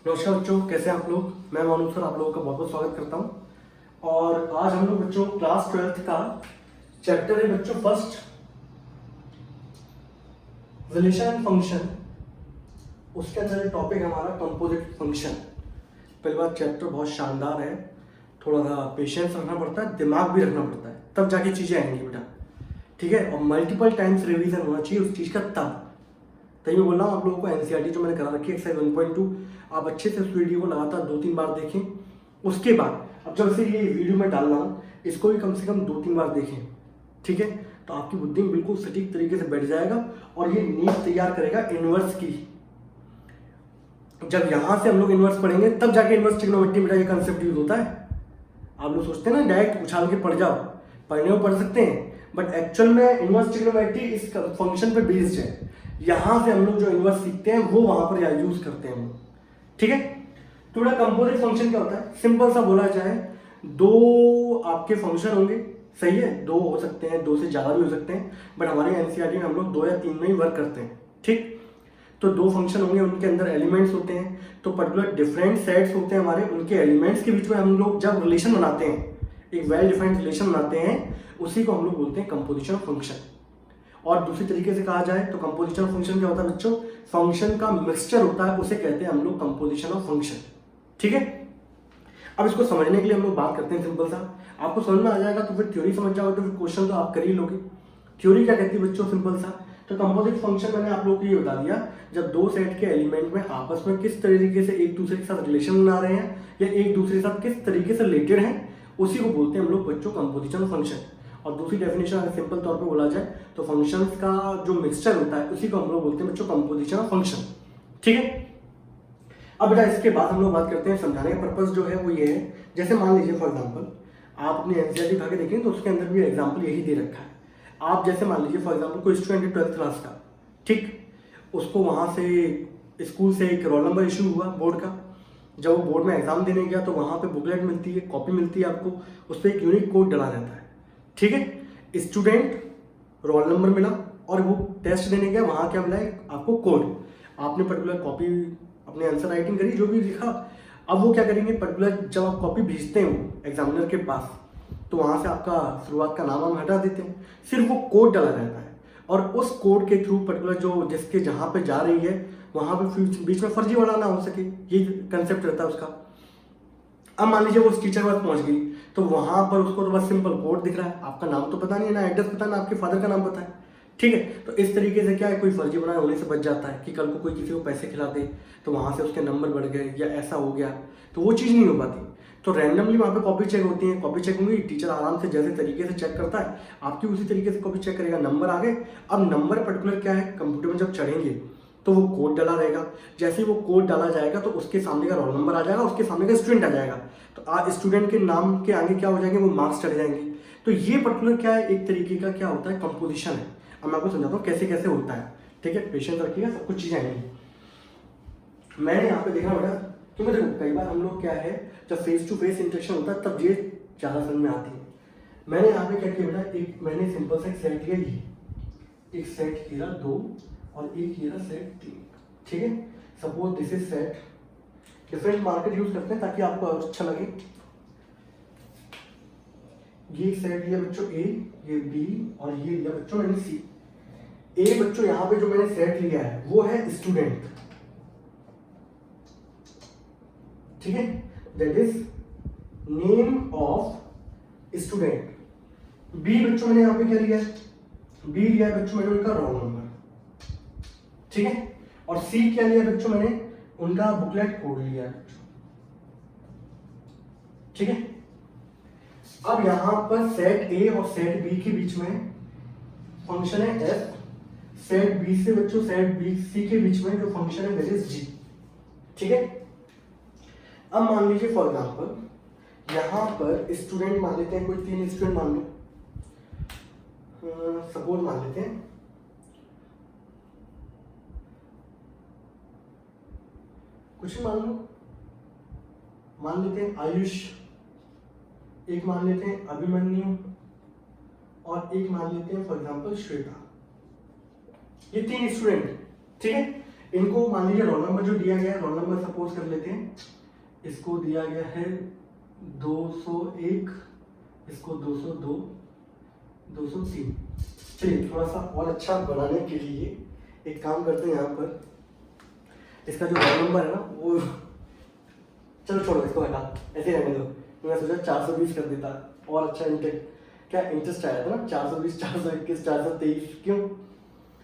नमस्कार बच्चों, कैसे हैं आप लोग। मैं मानू सर आप लोगों का बहुत बहुत स्वागत करता हूं। और आज हम लोग बच्चों क्लास 12th का चैप्टर है बच्चों फर्स्ट, रिलेशन एंड फंक्शन। उसके अंदर टॉपिक है हमारा कंपोजिट फंक्शन। पहली बात, चैप्टर बहुत शानदार है, थोड़ा सा पेशेंस रखना पड़ता है, दिमाग भी रखना पड़ता है, तब जाके चीज़ें आएंगी बेटा, ठीक है। और मल्टीपल टाइम्स रिवीजन होना चाहिए उस चीज़ का, तभी मैं बोल रहा हूँ आप लोगों को एनसीईआरटी जो मैंने करा रखी है एक्सरसाइज 1.2, आप अच्छे से उस वीडियो को लगातार 2-3 बार देखें। उसके बाद अब जब से ये वीडियो में डाल रहा हूँ, इसको भी कम से कम 2-3 बार देखें, ठीक है। तो आपकी बुद्धि में बिल्कुल सटीक तरीके से बैठ जाएगा और ये नींव तैयार करेगा इनवर्स की। जब यहां से हम लोग इनवर्स पढ़ेंगे तब जाके इनवर्स ट्रिग्नोमेट्री में ये कंसेप्ट यूज होता है। आप लोग सोचते हैं ना डायरेक्ट उछाल के पढ़ जाओ, पढ़ने को पढ़ सकते हैं, बट एक्चुअल में इनवर्स ट्रिग्नोमेट्री इस फंक्शन पे बेस्ड है। यहां से हम लोग जो इनवर्स सीखते हैं वो वहां पर यूज करते हैं, ठीक है। तो बेटा कंपोजिट फंक्शन क्या होता है, सिंपल सा बोला जाए, दो आपके फंक्शन होंगे, सही है, दो हो सकते हैं, दो से ज्यादा भी हो सकते हैं, बट हमारे एनसीईआरटी में हम लोग 2 या 3 में ही वर्क करते हैं, ठीक। तो दो फंक्शन होंगे, उनके अंदर एलिमेंट्स होते हैं, तो पर्टिकुलर डिफरेंट सेट्स होते हैं हमारे, उनके एलिमेंट्स के बीच में हम लोग जब रिलेशन बनाते हैं, एक वेल डिफाइंड रिलेशन बनाते हैं, उसी को हम लोग बोलते हैं कंपोजिशन ऑफ फंक्शन। और दूसरी तरीके से कहा जाए तो कंपोजिशन ऑफ फंक्शन क्या होता है बच्चों, फंक्शन का मिक्सचर होता है, उसे कहते हैं हम लोग कंपोजिशन ऑफ फंक्शन, ठीक है। अब इसको समझने के लिए हम लोग बात करते हैं सिंपल सा, आपको समझ में आ जाएगा तो फिर थ्योरी समझ जाओगे, तो फिर क्वेश्चन तो आप कर ही लोगे। थ्योरी क्या कहती है बच्चों, सिंपल सा, तो कंपोजिट फंक्शन मैंने आप लोगों को ये बता दिया, जब दो सेट के एलिमेंट में आपस में किस तरीके से एक दूसरे के साथ रिलेशन बना रहे हैं या एक दूसरे के साथ किस तरीके से रिलेटेड हैं, उसी को बोलते हैं हम लोग बच्चों कंपोजिशन फंक्शन। और दूसरी डेफिनेशन अगर सिंपल तौर पे बोला जाए तो फंक्शंस का जो मिक्सचर होता है उसी को हम लोग बोलते हैं बच्चों कंपोजिशन ऑफ फंक्शन, ठीक है। अब बेटा इसके बाद हम लोग बात करते हैं, समझाने का पर्पस जो है वो ये है, जैसे मान लीजिए फॉर एग्जांपल आप अपनी एनसीईआरटी उठा के देखें तो उसके अंदर भी एग्जांपल यही दे रखा है। आप जैसे मान लीजिए फॉर एग्जांपल कोई स्टूडेंट है 12th क्लास का, ठीक, उसको वहां से स्कूल से एक रोल नंबर इशू हुआ बोर्ड का, जब वो बोर्ड में एग्जाम देने गया तो वहां पे बुकलेट मिलती है, कॉपी मिलती है आपको, उस पर एक यूनिक कोड डला रहता है, ठीक है। स्टूडेंट रोल नंबर मिला और वो टेस्ट देने गया, वहां क्या मिला है आपको कोड, आपने पर्टिकुलर कॉपी अपने आंसर राइटिंग करी, जो भी लिखा, अब वो क्या करेंगे पर्टिकुलर जब आप कॉपी भेजते हो एग्जामिनर के पास तो वहां से आपका शुरुआत का नाम हम हटा देते हैं, सिर्फ वो कोड डला रहता है और उस कोड के थ्रू पर्टिकुलर जो जिसके जहां पे जा रही है वहां पे बीच में फर्जीवाड़ा ना हो सके, ये कंसेप्ट रहता है उसका। अब मान लीजिए वो उस टीचर के पास पहुंच गई तो वहां पर उसको तो बस सिंपल कोड दिख रहा है, आपका नाम तो पता नहीं है, ना एड्रेस पता, ना आपके फादर का नाम पता है, ठीक है। तो इस तरीके से क्या है, कोई फर्जी बनाए होने से बच जाता है कि कल को कोई किसी को पैसे खिला दे तो वहां से उसके नंबर बढ़ गए या ऐसा हो गया, तो वो चीज़ नहीं हो पाती। तो रैंडमली वहां पे कॉपी चेक होती है, कॉपी चेक होंगी, टीचर आराम से जैसे तरीके से चेक करता है आपकी उसी तरीके से कॉपी चेक करेगा, नंबर आ गए। अब नंबर पर्टिकुलर क्या है, कंप्यूटर में जब चढ़ेंगे तो वो कोड डाला रहेगा, जैसे ही वो कोड डाला जाएगा तो उसके सामने का रोल नंबर आ जाएगा, उसके सामने का स्टूडेंट आ जाएगा, तो स्टूडेंट के नाम के आगे क्या हो जाएंगे, वो मार्क्स चढ़ जाएंगे। तो ये पर्टिकुलर क्या है, एक तरीके का क्या होता है कंपोजिशन है। अब मैं आपको समझाता हूँ कैसे कैसे होता है, ठीक है, पेशेंस रखिएगा, सब कुछ चीजें आएंगी। मैंने यहाँ पे देखा बेटा, क्योंकि देखो कई बार हम लोग क्या है जब फेस टू फेस इंटरेक्शन होता है तब ये ज्यादा समझ में आती है। मैंने यहाँ पे क्या किया बेटा, एक मैंने सिंपल सा एक सेट लिया, ये एक सेट किया 2 और एक किया सेट 3, ठीक है। Suppose this is set, different marker use करते हैं ताकि आपको और अच्छा लगे। ये सेट लिया बच्चों ए, ये बी और ये लिया बच्चों मैंने सी। ए बच्चों यहाँ पे जो मैंने सेट लिया है वो है स्टूडेंट, ठीक है, that is name of student. बी बच्चों मैंने यहाँ पे क्या लिया है, बी लिया है बच्चों मैंने उनका रोल नंबर, ठीक है। और सी क्या लिया बच्चों, मैंने उनका बुकलेट कोड लिया है, ठीक है। अब यहां पर सेट ए और सेट बी के बीच में फंक्शन है एफ, सेट बी से बच्चों सेट बी सी के बीच में जो फंक्शन है दैट इज जी, ठीक है। अब मान लीजिए फॉर एग्जांपल यहां पर स्टूडेंट मान लेते हैं, कोई 3 स्टूडेंट मान लो, सपोज मान लेते हैं कुछ भी मान लेते हैं आयुष, एक मान लेते हैं अभिमन्यु और एक मान लेते हैं फॉर एग्जांपल श्वेता। ये 3 स्टूडेंट, ठीक है। इनको मान लीजिए रोल नंबर जो दिया गया है, रोल नंबर सपोज कर लेते हैं, इसको दिया गया है 201, इसको 202, 203। चलिए थोड़ा सा और अच्छा बनाने के लिए एक काम करते हैं, यहाँ पर इसका जो रोल नंबर है ना वो, चलो छोड़ो इसको, हटा ऐसे रहने दो। तो मैं सोचा 420 कर देता और अच्छा इंटरेस्ट आया था ना, 420, 421, 423 क्यों।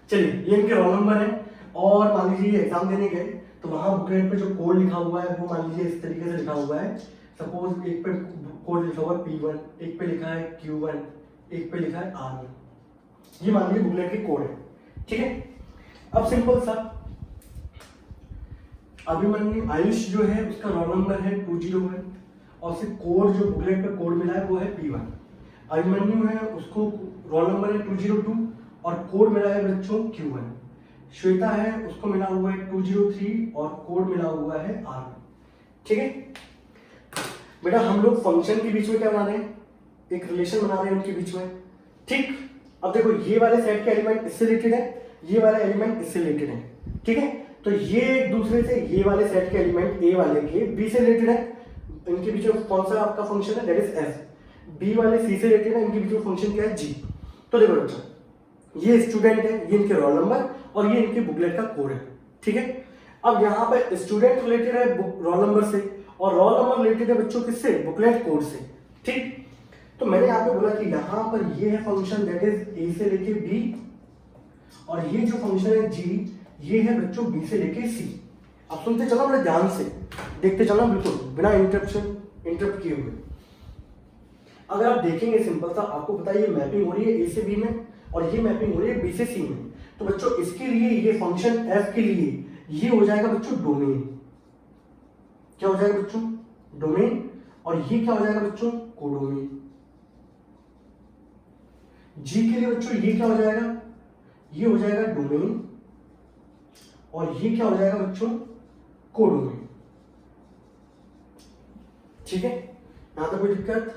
चलिए ये इनके रोल नंबर है। और मान लीजिए एग्जाम देने गए तो वहाँ बुकलेट पे जो कोड लिखा हुआ है वो मान लीजिए इस तरीके से लिखा हुआ है। सपोज एक पे कोड लिखा हुआ है P1, एक पे लिखा है Q1, एक पे लिखा है R1। ये मान लीजिए बुकलेट के कोड है, ठीक है। अब सिंपल सा अभिमन्यु आयुष जो है उसका रोल नंबर है 201 और फिर कोड जो बुकलेट पे कोड मिला है वो है P1। अभिमन्यु है उसको रोल नंबर है 202 और कोड मिला है बच्चों Q1। श्वेता है उसको मिला हुआ है 203 और कोड मिला हुआ है R1, ठीक है। बेटा हम लोग फंक्शन के बीच में क्या बना रहे हैं, एक रिलेशन बना रहे हैं उनके बीच में, ठीक। अब देखो ये वाले सेट के एलिमेंट इससे रिलेटेड है, ये वाले एलिमेंट इससे रिलेटेड है, ठीक है। तो ये एक दूसरे से, ये वाले सेट के एलिमेंट ए वाले के बी से रिलेटेड है, इनके बीच में कौन सा आपका फंक्शन है, दैट इज एफ। बी वाले सी से रिलेटेड है, इनके बीच में फंक्शन क्या है, जी। तो देखो बच्चों ये स्टूडेंट है, ये इनके रोल नंबर और ये इनके बुकलेट का कोड है, ठीक है। अब यहाँ पर स्टूडेंट रिलेटेड है रोल नंबर से और रोल नंबर रिलेटेड है बच्चों किससे, बुकलेट कोड से, ठीक। तो मैंने यहाँ पे बोला कि यहाँ पर ये है फंक्शन दैट इज ए से लेके बी और ये जो फंक्शन है जी ये है बच्चों बी से लेके सी। अब सुनते चलो बड़े ध्यान से, देखते चलना बिल्कुल बिना इंटरप्ट किए हुए। अगर आप देखेंगे सिंपल सा, आपको पता है ये मैपिंग हो रही है ए से बी में और ये मैपिंग हो रही है बी से सी में। तो बच्चों इसके लिए ये फंक्शन एफ के लिए ये हो जाएगा बच्चों डोमेन। क्या हो जाएगा बच्चों, डोमेन। और ये क्या हो जाएगा बच्चों, कोडोमेन। जी के लिए बच्चों ये क्या हो जाएगा, ये हो जाएगा डोमेन और ये क्या हो जाएगा बच्चों, कोडोमेन, ठीक है। यहां तक कोई दिक्कत,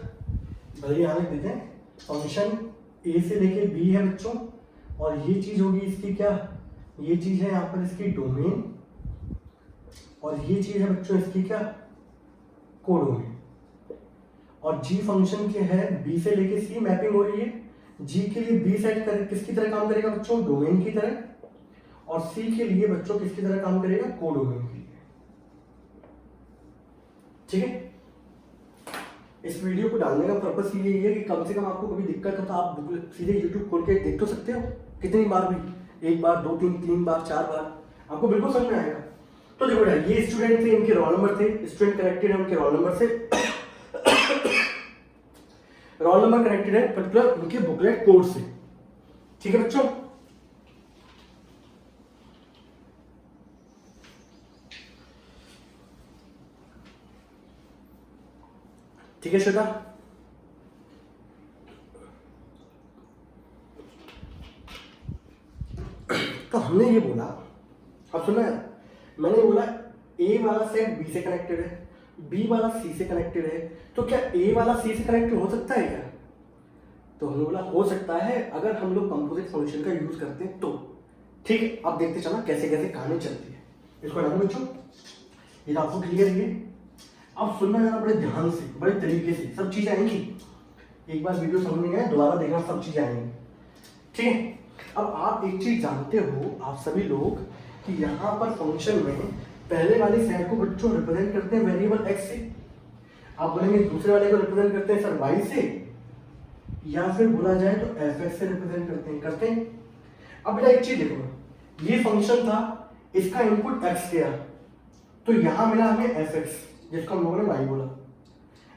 भले आने देते हैं। फंक्शन ए से लेके बी है बच्चों और ये चीज होगी इसकी क्या, ये चीज है यहाँ पर इसकी डोमेन और ये चीज है बच्चों इसकी क्या, कोडोमेन। और जी फंक्शन के है बी से लेके सी मैपिंग हो रही है। जी के लिए बी सेट कर किसकी तरह काम करेगा बच्चों, डोमेन की तरह, और सी के लिए बच्चों किसकी तरह काम करेगा, कोडोमेन के लिए, ठीक है। इस वीडियो को डालने का पर्पस ये है कि कम से कम आपको कभी दिक्कत हो तो आप सीधे यूट्यूब खोल के देख तो सकते हो, कितनी बार भी, 1 बार 2 3 बार 4 बार, आपको बिल्कुल समझ में आएगा। तो देखो ये स्टूडेंट थे, इनके रोल नंबर थे, स्टूडेंट कनेक्टेड है उनके रोल नंबर से, रोल नंबर कनेक्टेड है पर्टिकुलर उनके बुकलेट कोड से, ठीक है बच्चों। ठीक है श्वेता, तो हमने ये बोला, अब सुना है, मैंने बोला ए वाला सेट बी से कनेक्टेड है, बी वाला सी से कनेक्टेड है, तो क्या ए वाला सी से कनेक्टेड हो सकता है क्या, तो हमने बोला हो सकता है अगर हम लोग कंपोजिट फंक्शन का यूज करते हैं तो, ठीक है। अब देखते चलना कैसे कैसे कहानी चलती है। इसको हटा दो बच्चों, ये तो आपको क्लियर है। अब सुनना जरा बड़े ध्यान से, बड़े तरीके से, सब चीजें आएंगी। एक बार वीडियो समझ में आए दोबारा देखना, सब चीजें आएंगी, ठीक है। अब आप एक चीज जानते हो आप सभी लोग कि यहाँ पर फंक्शन में पहले वाले सेट को बच्चों रिप्रेजेंट करते हैं वेरिएबल एक्स से, आप बोलेंगे दूसरे वाले को रिप्रेजेंट करते हैं सर वाई से, या फिर बोला जाए तो एफ एक्स से रिप्रेजेंट करते हैं। अब बेटा एक चीज देखो, ये फंक्शन था, इसका इनपुट एक्स किया तो यहां मिला हमें एफ एक्स, जिसको हम लोगों ने वाई बोला।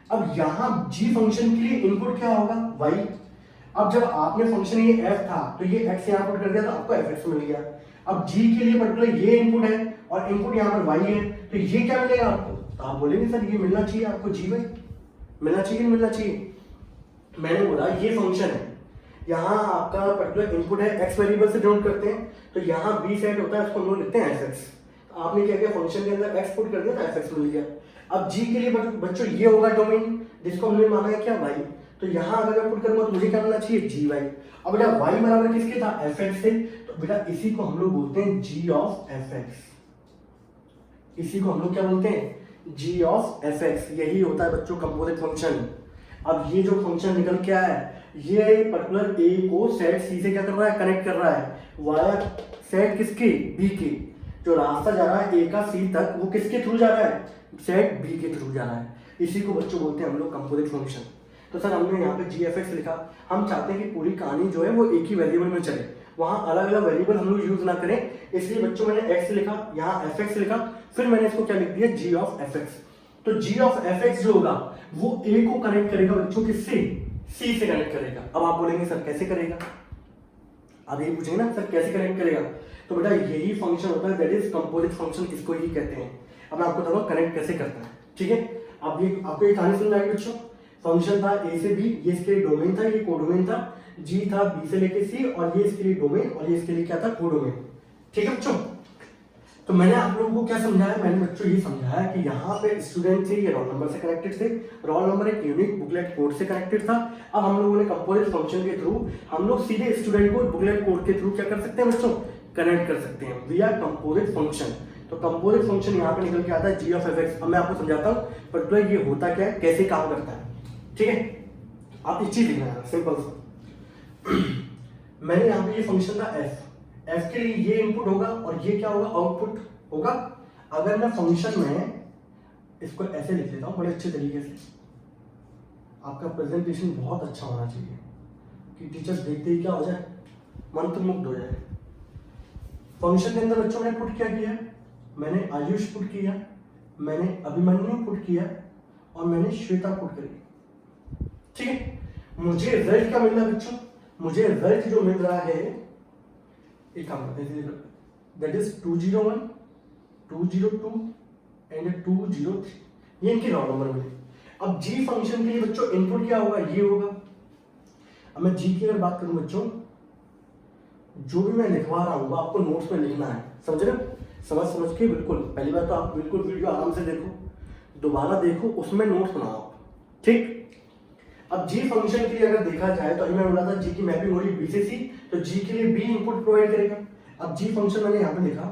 अब यहां जी फंक्शन के लिए इनपुट क्या होगा, वाई। अब जब आपने फंक्शन ये एफ था तो ये एक्स यहां पुट कर दिया तो आपको एफ एक्स मिल गया। अब जी के लिए पर्टिकुलर ये इनपुट है और इनपुट यहां पर वाई है, तो ये क्या मिलेगा आपको, तो आप बोलेंगे सर ये मिलना चाहिए आपको जी वाई, मिलना चाहिए मिलना चाहिए। मैंने बोला ये फंक्शन है, यहाँ आपका पर्टिकुलर इनपुट है, एक्स वेरिएबल से डिनोट करते हैं, तो यहाँ बी सेट होता है, उसको हम लोग लिखते हैं एफ एक्स। आपने क्या किया, फंक्शन के अंदर एक्स पुट कर दिया तो एफ एक्स मिल गया। अब जी के लिए बच्चों ये होगा डोमेन, जिसको हमने माना है क्या, वाई, तो यहाँ अगर मैं पुट करूंगा तो मुझे क्या मिलना चाहिए, जी वाई। अब बेटा वाई बराबर किसके था, एफ एक्स से, तो बेटा इसी को हम लोग बोलते हैं जी ऑफ एफ एक्स, इसी को हम लोग क्या बोलते हैं, जी ऑफ एफ एक्स। यही होता है बच्चों कंपोजिट फंक्शन। अब ये जो फंक्शन निकल के आया है, ये पर्टिकुलर ए को सेट सी से क्या कर रहा है, कनेक्ट कर रहा है वाया सेट किसके, बी के। जो रास्ता जा रहा है ए का सी तक, वो किसके थ्रू जा रहा है, सेट बी के थ्रू जा रहा है। इसी को बच्चों बोलते हैं हम लोग कंपोजिट फंक्शन। तो सर हमने यहाँ पे जी एफ एक्स लिखा, हम चाहते हैं कि पूरी कहानी जो है वो एक ही वेरिएबल में चले, वहाँ अलग अलग वेरिएबल हम लोग यूज ना करें, इसलिए बच्चों मैंने एक्स लिखा, यहाँ एफ एक्स लिखा, फिर मैंने इसको क्या लिख दिया, जी ऑफ एफ एक्स। तो जी ऑफ एफ एक्स जो होगा वो ए को कनेक्ट करेगा बच्चों किससे, सी से कनेक्ट करेगा। अब आप बोलेंगे सर कैसे करेगा, अब ये पूछेंगे ना सर कैसे कनेक्ट करेगा, तो बेटा यही फंक्शन होता है, दैट इज कंपोजिट फंक्शन, इसको ही कहते हैं। अब मैं आपको बताऊँ कनेक्ट कैसे करता है, ठीक है। अब ये आपको एक कहानी समझ आएगी बच्चों। फंक्शन था ए से बी, ये इसके लिए डोमेन था, ये कोडोमेन था, जी था बी से लेके सी, और ये इसके लिए डोमेन और ये इसके लिए क्या था, कोडोमेन, ठीक है बच्चों। तो मैंने आप लोगों को क्या समझाया, मैंने बच्चों ये समझाया कि यहाँ पे स्टूडेंट थे, ये रोल नंबर से कनेक्टेड थे, रोल नंबर एक यूनिक बुकलेट कोड से कनेक्टेड था। अब हम लोगों ने कंपोजिट फंक्शन के थ्रू हम लोग सीधे स्टूडेंट को बुकलेट कोड के थ्रू क्या कर सकते हैं बच्चों, कनेक्ट कर सकते हैं वी आर कंपोजिट फंक्शन। तो कंपोजिट फंक्शन यहाँ पे निकल के आता है जी ऑफ एफ एक्स। अब मैं आपको समझाता हूँ पर्टिकुलर ये होता क्या है, कैसे काम करता है, ठीक है। आप एक चीज लिखना है सिंपल सा मैंने यहाँ पे ये फंक्शन था एफ, एफ के लिए ये इनपुट होगा और ये क्या होगा, आउटपुट होगा। अगर मैं फंक्शन में इसको ऐसे लिख लेता हूँ बड़े अच्छे तरीके से, आपका प्रेजेंटेशन बहुत अच्छा होना चाहिए कि टीचर्स देखते ही क्या हो जाए, मंत्रमुग्ध हो जाए। फंक्शन के अंदर बच्चों ने पुट क्या किया, मैंने आयुष पुट किया, मैंने अभिमन्यु पुट किया और मैंने श्वेता पुट करी, ठीक है। मुझे रिजल्ट क्या मिल रहा है बच्चों, मुझे रिजल्ट जो मिल रहा है, एक काम करते हैं, दैट इज 201 202 एंड 203, ये इनके रोल नंबर मिले। अब जी फंक्शन के लिए बच्चों इनपुट क्या होगा, ये होगा। अब मैं जी की अगर बात करूं बच्चों, जो भी मैं लिखवा रहा हूं वो आपको नोट्स में लिखना है, समझ रहे हो, समझ के बिल्कुल। पहली बार तो आप बिल्कुल वीडियो आराम से देखो, दोबारा देखो, उसमें नोट्स बनाओ आप, ठीक। अब जी फंक्शन के लिए अगर देखा जाए तो अभी मैं बोला था जी की मैपिंग हो रही बी से सी, तो जी के लिए बी इनपुट प्रोवाइड करेगा। अब जी फंक्शन मैंने यहां पे लिखा,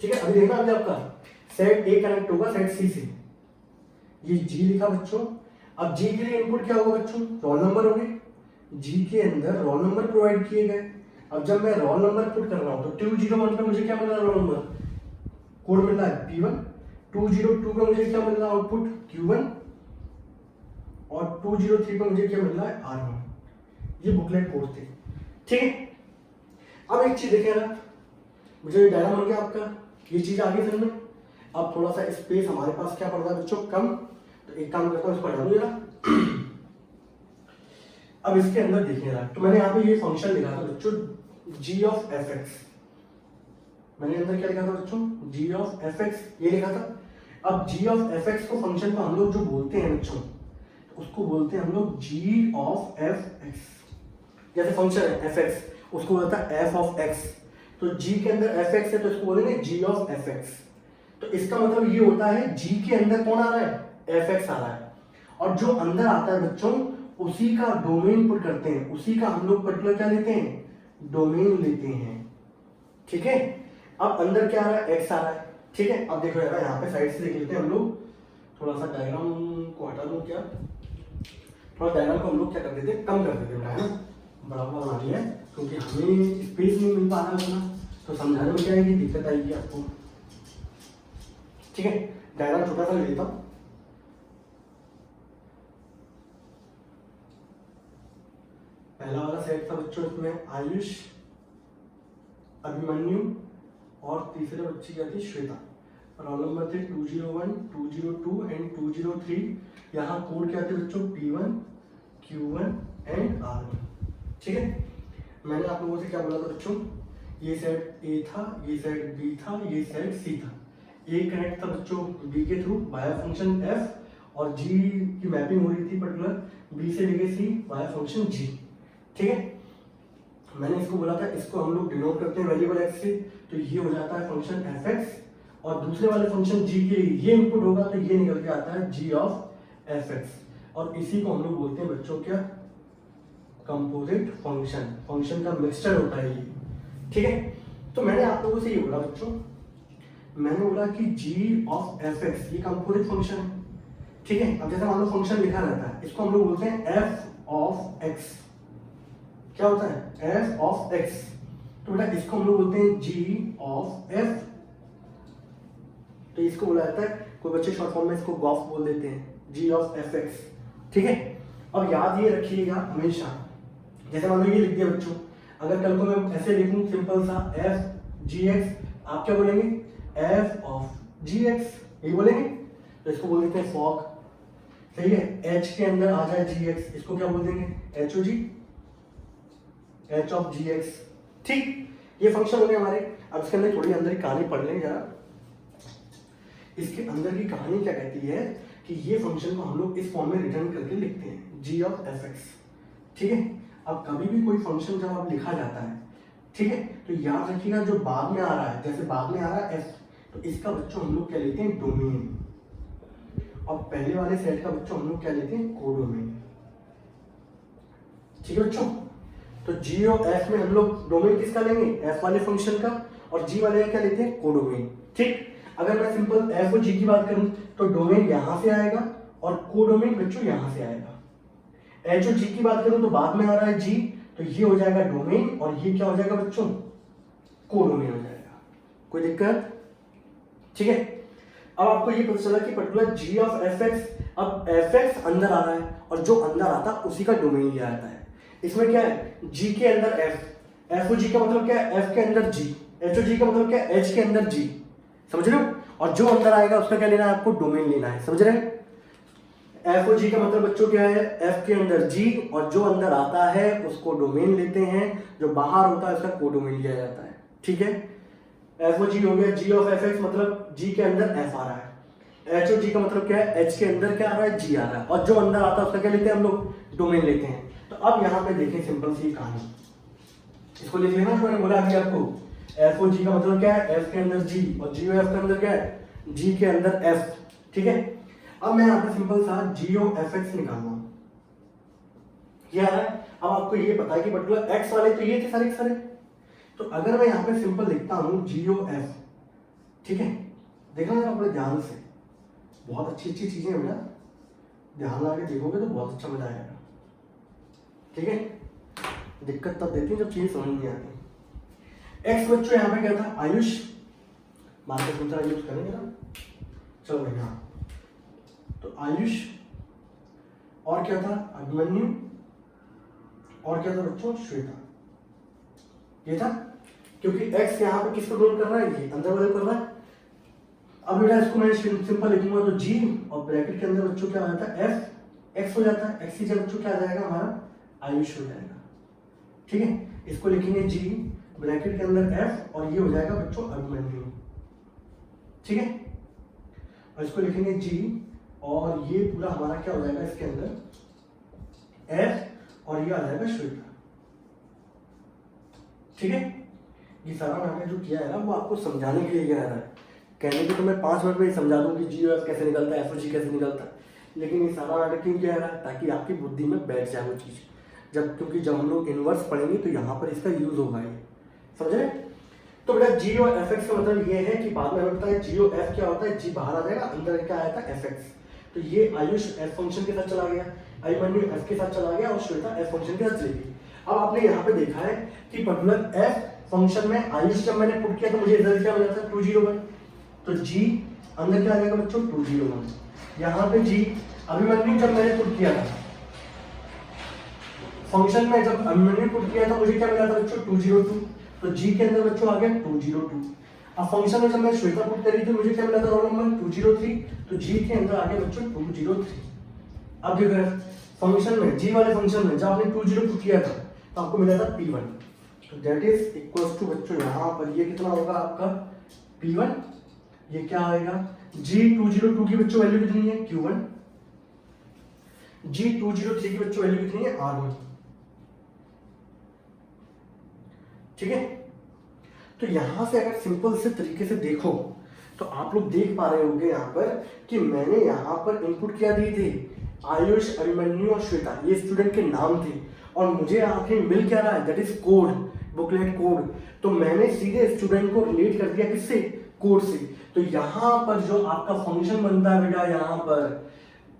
ठीक है। अभी देखना, अभी आपका सेट ए कनेक्ट होगा सेट सी से, ये जी लिखा बच्चों। अब जी के लिए इनपुट क्या होगा बच्चों, रोल नंबर हो गए, जी के अंदर रोल नंबर प्रोवाइड किए गए। अब जब मैं रोल नंबर पुट कर रहा हूं तो 201 पे मुझे क्या मिल रहा है, रोल नंबर कोड मिल रहा है P1, 202 पे मुझे क्या मिल रहा है, आउटपुट Q1, और 203 पे मुझे क्या मिल रहा है, R1। ये बुकलेट कोड थे, ठीक है। अब एक चीज देखिए ना, मुझे डायग्राम बन गया आपका, ये चीज आगे समझ में। अब थोड़ा सा स्पेस हमारे पास क्या पड़ रहा है बच्चों, कम, तो एक काम करता हूँ इसको हटा दूंगा ना। अब इसके अंदर देखिए ना, तो मैंने यहाँ पे ये फंक्शन लिखा था बच्चों जी ऑफ एफ एक्स, मैंने अंदर क्या लिखा था बच्चों, जी ऑफ एफ एक्स, ये लिखा था। अब जी ऑफ एफ एक्स को फंक्शन को हम लोग जो बोलते हैं बच्चों, उसको बोलते हैं हम लोग जी ऑफ एफ एक्स। जैसे फंक्शन है एफ एक्स, उसको बोलता है एफ ऑफ एक्स, तो जी के अंदर एफ एक्स है तो इसको बोलेंगे जी ऑफ एफ एक्स। तो इसका मतलब ये होता है जी के अंदर कौन आ रहा है, एफ एक्स आ रहा है, और जो अंदर आता है बच्चों उसी का डोमेन पुट करते हैं, उसी का हम लोग पर्टिकुलर क्या लेते हैं, डोमेन लेते हैं, ठीक है। अब अंदर क्या आ रहा है, एक्स आ रहा है, ठीक है। अब देखो यार यहाँ पे साइड से लिख लेते हैं हम लोग, थोड़ा सा डायग्राम को हटा दूं क्या, थोड़ा डायग्राम को हम लोग क्या कर देते हैं, कम कर देते हैं, है ना, बड़ा बड़ा बना लिया है क्योंकि हमें स्पेस नहीं मिल पा रहा है उतना, तो समझाने में क्या है कि दिक्कत आएगी आपको, ठीक है। डायग्राम छोटा सा ले लेता हूँ। पहला वाला सेट था बच्चों, इसमें आयुष, अभिमन्यु और तीसरे बच्ची क्या थी, श्वेता। रोल नंबर थे 201, 202 एंड 203। यहाँ कोड क्या थे बच्चों, P1, Q1 एंड R1, ठीक है। मैंने आप लोगों से क्या बोला था बच्चों, ये सेट A था, ये सेट B था, ये सेट C था। A कनेक्ट था बच्चों B के थ्रू वाया फंक्शन F, और G की मैपिंग हो रही थी पर्टिकुलर B से लेके C वाया फंक्शन G, ठीक है। मैंने इसको बोला था, इसको हम लोग डिनोट करते हैं वेरिएबल x से, तो ये हो जाता है फंक्शन fx, और दूसरे वाले फंक्शन g के लिए ये इनपुट होगा तो ये निकल के आता है g ऑफ fx, और इसी को हम लोग बोलते हैं बच्चों क्या, कंपोजिट फंक्शन, फंक्शन का मिक्सचर होता है ये, ठीक है। तो मैंने आप लोगों से ये बोला बच्चों, मैंने बोला कि g ऑफ एफ एक्स ये कंपोजिट फंक्शन है, ठीक है। अब जैसे मान लो फंक्शन लिखा रहता है, इसको हम लोग बोलते हैं f ऑफ x, क्या होता है f ऑफ x, तो बेटा इसको हम लोग बोलते हैं g ऑफ f, तो इसको बोला जाता है, कोई बच्चे शॉर्ट फॉर्म में इसको गॉफ बोल देते हैं, g ऑफ एफ एक्स, ठीक है। अब याद ये रखिएगा हमेशा, जैसे मान लो ये लिख दिया बच्चों, अगर कल को मैं ऐसे लिखूं सिंपल सा f जी एक्स, आप क्या बोलेंगे f ऑफ जी एक्स, यही बोलेंगे, तो इसको बोल देते हैं फॉक, सही है। h के अंदर आ जाए जी एक्स, इसको क्या बोल देंगे h O G, h of G X, ठीक। ये फंक्शन हो गए हमारे। अब इसके अंदर थोड़ी अंदर की कहानी पढ़ लें जरा, इसके अंदर की कहानी क्या कहती है कि ये फंक्शन को हम लोग इस फॉर्म में रिटर्न करके लिखते हैं g ऑफ एफ एक्स, ठीक है। अब कभी भी कोई फंक्शन जब अब लिखा जाता है, ठीक है, तो याद रखिएगा जो बाद में आ रहा है, जैसे बाद में आ रहा है f, तो इसका बच्चों हम लोग क्या लेते हैं डोमेन, और पहले वाले सेट का बच्चों हम लोग क्या लेते हैं कोडोमेन, ठीक है बच्चों। तो g और f में हम लोग डोमेन किसका लेंगे f वाले फंक्शन का, और g वाले का क्या लेते हैं कोडोमेन, ठीक। अगर मैं सिंपल f और g की बात करूं तो डोमेन यहां से आएगा और कोडोमेन बच्चों यहां से आएगा। h और g की बात करूं तो बाद में आ रहा है g, तो ये हो जाएगा डोमेन और ये क्या हो जाएगा बच्चों कोडोमेन हो जाएगा, कोई दिक्कत, ठीक है। अब आपको ये पता चला कि particular g of f x, अब एफ एक्स अंदर आ रहा है और जो अंदर आता है उसी का डोमेन लिया जाता है। इसमें क्या है g के अंदर f, f और g का मतलब क्या है f के अंदर g, h और g का मतलब क्या है h के अंदर g, समझ रहे हो, और जो अंदर आएगा उसका क्या लेना है आपको डोमेन लेना है, समझ रहे हैं। f और g का मतलब बच्चों क्या है f के अंदर g, और जो अंदर आता है उसको डोमेन लेते हैं, जो बाहर होता है उसका कोडोमेन लिया जाता है, ठीक है। f और g हो गया, g ऑफ एफ एक्स मतलब g के अंदर f आ रहा है, h और g का मतलब क्या है h के अंदर क्या आ रहा है g आ रहा है, और जो अंदर आता है उसका क्या लेते हैं हम लोग डोमेन लेते हैं। तो अब यहाँ पे देखें सिंपल सी कहानी, इसको लिख लेना जो मैंने बोला अभी आपको, f और g का मतलब क्या है f के अंदर g, और g और f का मतलब क्या है g के अंदर f, ठीक है। अब मैं यहाँ पे सिंपल सा g ऑफ एफ एक्स निकालना क्या है। अब आपको ये पता है कि पर्टिकुलर x वाले तो ये थे सारे के सारे, तो अगर मैं यहाँ पे सिंपल लिखता हूँ g ऑफ f, ठीक है, देखना जरा अपने ध्यान से, बहुत अच्छी अच्छी चीजें हैं बेटा, ध्यान लगा के देखोगे तो बहुत अच्छा मजा आएगा, ठीक है। दिक्कत तब देती है जब चीज समझ नहीं आती। x बच्चों यहाँ पे क्या था आयुष, मार्केट दूसरा यूज करेंगे ना, चलो भैया, तो आयुष और क्या था अभिमन्यु, और क्या था बच्चों श्वेता, ये था, क्योंकि x यहाँ पे किसको रोल कर रहा है ये अंदर वाले कर रहा है। अब बेटा इसको मैं सिंपल लिखूंगा तो g और ब्रैकेट के अंदर बच्चों क्या हो जाता है f x हो जाता है, x की जगह बच्चों क्या आ जाएगा हमारा आयुष हो जाएगा, ठीक है। इसको लिखेंगे g ब्रैकेट के अंदर f और ये हो जाएगा बच्चों अभिमन्यु, ठीक है। और इसको लिखेंगे g और ये पूरा हमारा क्या हो जाएगा इसके अंदर f और ये आ जाएगा श्वेता, ठीक है। ये सारा नाटक जो किया है ना वो आपको समझाने के लिए किया है, कहने की तो मैं 5 मिनट में ही समझा दूं कि जी और एफ कैसे निकलता है, एफ और जी कैसे निकलता है, लेकिन ये सारा नाटक क्यों किया है ताकि आपकी बुद्धि में बैठ जाए वो चीज़, क्योंकि जब हम लोग इनवर्स पढ़ेंगे तो यहाँ पर इसका यूज होगा, ये समझ रहे। तो बेटा जी और एफ एक्स का मतलब ये है कि बाद में हमें पता है जी और एफ क्या होता है, जी बाहर आ जाएगा, अंदर क्या आया था एफ एक्स, तो ये आयुष एफ फंक्शन के साथ चला गया, अभिमन्यु एफ के साथ चला गया और श्वेता एफ फंक्शन के साथ चली गई। अब आपने यहाँ पे देखा है कि पर्टिकुलर एफ फंक्शन में आयुष जब मैंने पुट किया तो मुझे रिजल्ट क्या मिला था 201, तो जी अंदर क्या आ जाएगा बच्चों 201, यहाँ पे जी अभिमन्यु जब मैंने पुट किया था फंक्शन में, जब अभिमन्यु पुट किया था मुझे क्या मिला था बच्चों 202, तो जी के अंदर बच्चों आ गया 202। अब फंक्शन में जब मैं श्वेता पुट करी थी मुझे क्या मिला था रोल नंबर 203, तो जी के अंदर आ गया बच्चों 203। अब देखो फंक्शन में जी वाले फंक्शन में जब आपने 20 पुट किया था तो आपको मिला था P1, तो दैट इज इक्वल्स टू बच्चों यहाँ पर ये कितना होगा आपका P1, ये क्या आएगा G202 की बच्चों वैल्यू कितनी है Q1, G203 की बच्चों वैल्यू कितनी है R1, ठीक है। तो यहां से अगर सिंपल से तरीके से देखो तो आप लोग देख पा रहे होंगे यहाँ पर कि मैंने यहाँ पर इनपुट क्या दिए थे आयुष, अभिमन्यु और श्वेता, ये स्टूडेंट के नाम थे, और मुझे आखिर मिल क्या रहा है, that is code, booklet code. तो मैंने सीधे स्टूडेंट को रिलेट कर दिया किससे, कोड से। तो यहाँ पर जो आपका फंक्शन बनता है बेटा, यहाँ पर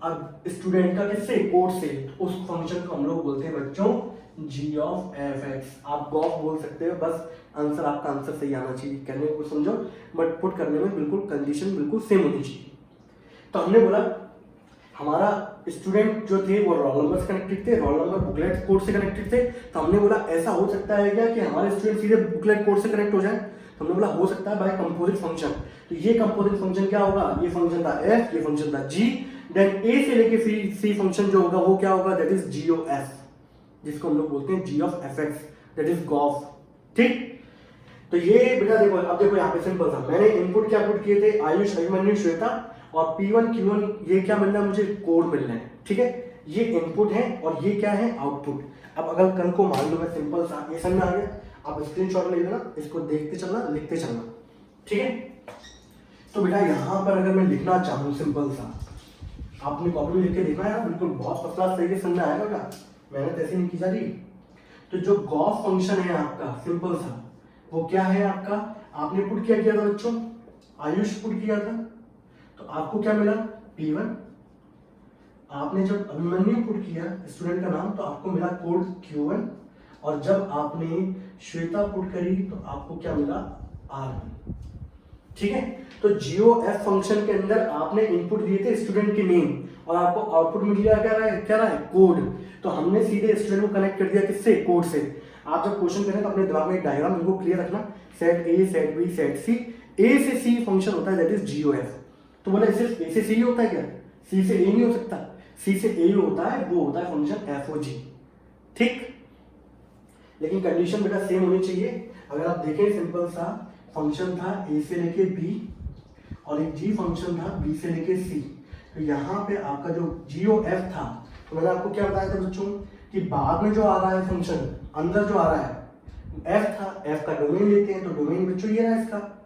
अब स्टूडेंट का किससे, कोड से, तो उस फंक्शन को हम लोग बोलते हैं बच्चों जी ऑफ एफ एक्स। आप गॉफ बोल सकते हो, बस आंसर आपका आंसर सही आना चाहिए, कहने को समझो, बट पुट करने में बिल्कुल कंडीशन बिल्कुल सेम होनी चाहिए। तो हमने बोला हमारा स्टूडेंट जो थे वो रोल नंबर से कनेक्टेड थे, रोल नंबर बुकलेट कोड से कनेक्टेड थे। तो हमने बोला ऐसा हो सकता है क्या कि हमारे स्टूडेंट सीधे बुकलेट कोड से कनेक्ट हो जाए, तो हमने बोला हो सकता है बाय कंपोजिट फंक्शन। तो ये कंपोजिट फंक्शन क्या होगा, ये फंक्शन था एफ, ये फंक्शन था जी, देन ए से लेके सी फंक्शन जो होगा वो क्या होगा, that is g o f, जिसको हम लोग बोलते हैं g of f x, that is gof. ठीक, तो ये बेटा देखो, अब देखो यहाँ पे सिंपल था, मैंने इनपुट क्या पुट किए थे, आयुष, अभिमन्यु, श्वेता, और P1 Q1 ये क्या मिल रहा है मुझे, कोड मिल रहा है। ठीक है, ये इनपुट है और ये क्या है, आउटपुट। अब अगर कल को मान लो मैं सिंपल सा ये समझ में आ गया, आप स्क्रीनशॉट ले लेना, इसको देखते चलना, लिखते चलना। ठीक है, तो बेटा यहाँ पर अगर मैं लिखना चाहूँ सिंपल सा, आपने कॉपी में लिख के देखना है, बिल्कुल बहुत फर्स्ट क्लास तरीके से समझ में आएगा बेटा, मेहनत ऐसे नहीं की जा रही। तो जो गॉस फंक्शन है आपका सिंपल सा, वो क्या है आपका, आपने पुट क्या किया था बच्चों, आयुष पुट किया था, तो आपको क्या मिला P1। आपने जब अभिमन्यु पुट किया स्टूडेंट का नाम, तो आपको मिला कोड Q1, और जब आपने श्वेता पुट करी तो आपको क्या मिला, R1। ठीक है, तो GOF फंक्शन के अंदर आपने इनपुट दिए थे स्टूडेंट के नेम, और आपको आउटपुट मिल गया क्या रहा है, कोड। तो हमने सीधे स्टूडेंट को कनेक्ट कर दिया किससे, कोड से। आप जब क्वेश्चन करें तो अपने दिमाग में एक डायग्राम इनको क्लियर रखना, set A, set B, set C, A से सी फंक्शन होता है दैट इज GOF। तो बोला सिर्फ ए से सी ही होता है क्या, सी से ए नहीं हो सकता, सी से ए होता है, वो होता है फंक्शन FOG। ठीक, लेकिन कंडीशन बेटा सेम होनी चाहिए। अगर आप देखें सिंपल सा फंक्शन था ए से लेके बी, और एक जी फंक्शन था बी से लेके सी। तो यहाँ पे आपका जो GOF था, तो मैंने आपको क्या बताया था बच्चों कि बाद में जो आ रहा है फंक्शन, अंदर जो आ रहा है एफ था, एफ का डोमेन लेते हैं, तो डोमेन बच्चों ये रहा इसका,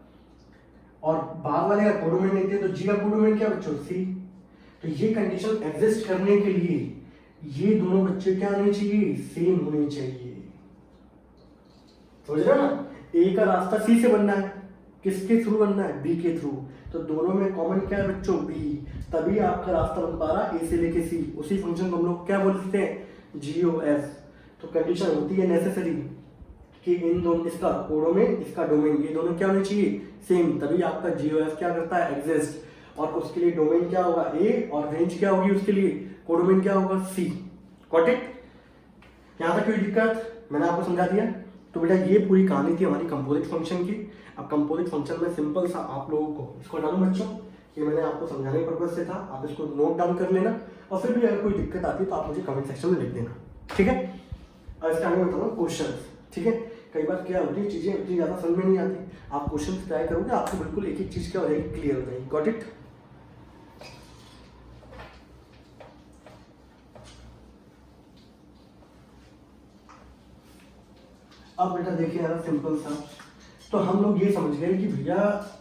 और बाद वाले का कोडोमेन लेते हैं, तो जी का कोडोमेन क्या बच्चों, सी। तो ये कंडीशन एग्जिस्ट करने के लिए ये दोनों बच्चे क्या होने चाहिए, सेम होने चाहिए। समझ रहे हो ना, ए का रास्ता सी से बनना है, किसके थ्रू बनना है, बी के थ्रू। तो दोनों में कॉमन क्या है बच्चों, बी, तभी आपका रास्ता बन पा रहा ए से लेके सी। उसी फंक्शन को हम लोग क्या बोलते हैं, GOF। तो कंडीशन होती है नेसेसरी कि इन दोनों, इसका कोडोमेन, इसका डोमेन, ये दोनों क्या होने चाहिए, सेम, तभी आपका GOF क्या करता है, एग्जिस्ट। और उसके लिए डोमेन क्या होगा, ए, और रेंज क्या होगी उसके लिए, कोडोमेन क्या होगा, सी। गॉट इट, यहाँ तक कोई दिक्कत, मैंने आपको समझा दिया। तो बेटा ये पूरी कहानी थी हमारी कंपोजिट फंक्शन की। अब कंपोजिट फंक्शन में सिंपल सा आप लोगों को इसको डालूं बच्चों, ये मैंने आपको समझाने के पर्पज से था, आप इसको नोट डाउन कर लेना, और फिर भी अगर कोई दिक्कत आती है तो आप मुझे कमेंट सेक्शन में लिख देना। ठीक है, अब इसके आगे बताऊँ क्वेश्चन। ठीक है, कई बार क्या होती है, चीजें इतनी ज्यादा समझ में नहीं आती, आप क्वेश्चन ट्राई करोगे, आपको बिल्कुल एक एक चीज क्या हो जाएगी, क्लियर हो जाएगी। Got it. अब बेटा देखिए यार सिंपल सा, तो हम लोग ये समझ गए कि भैया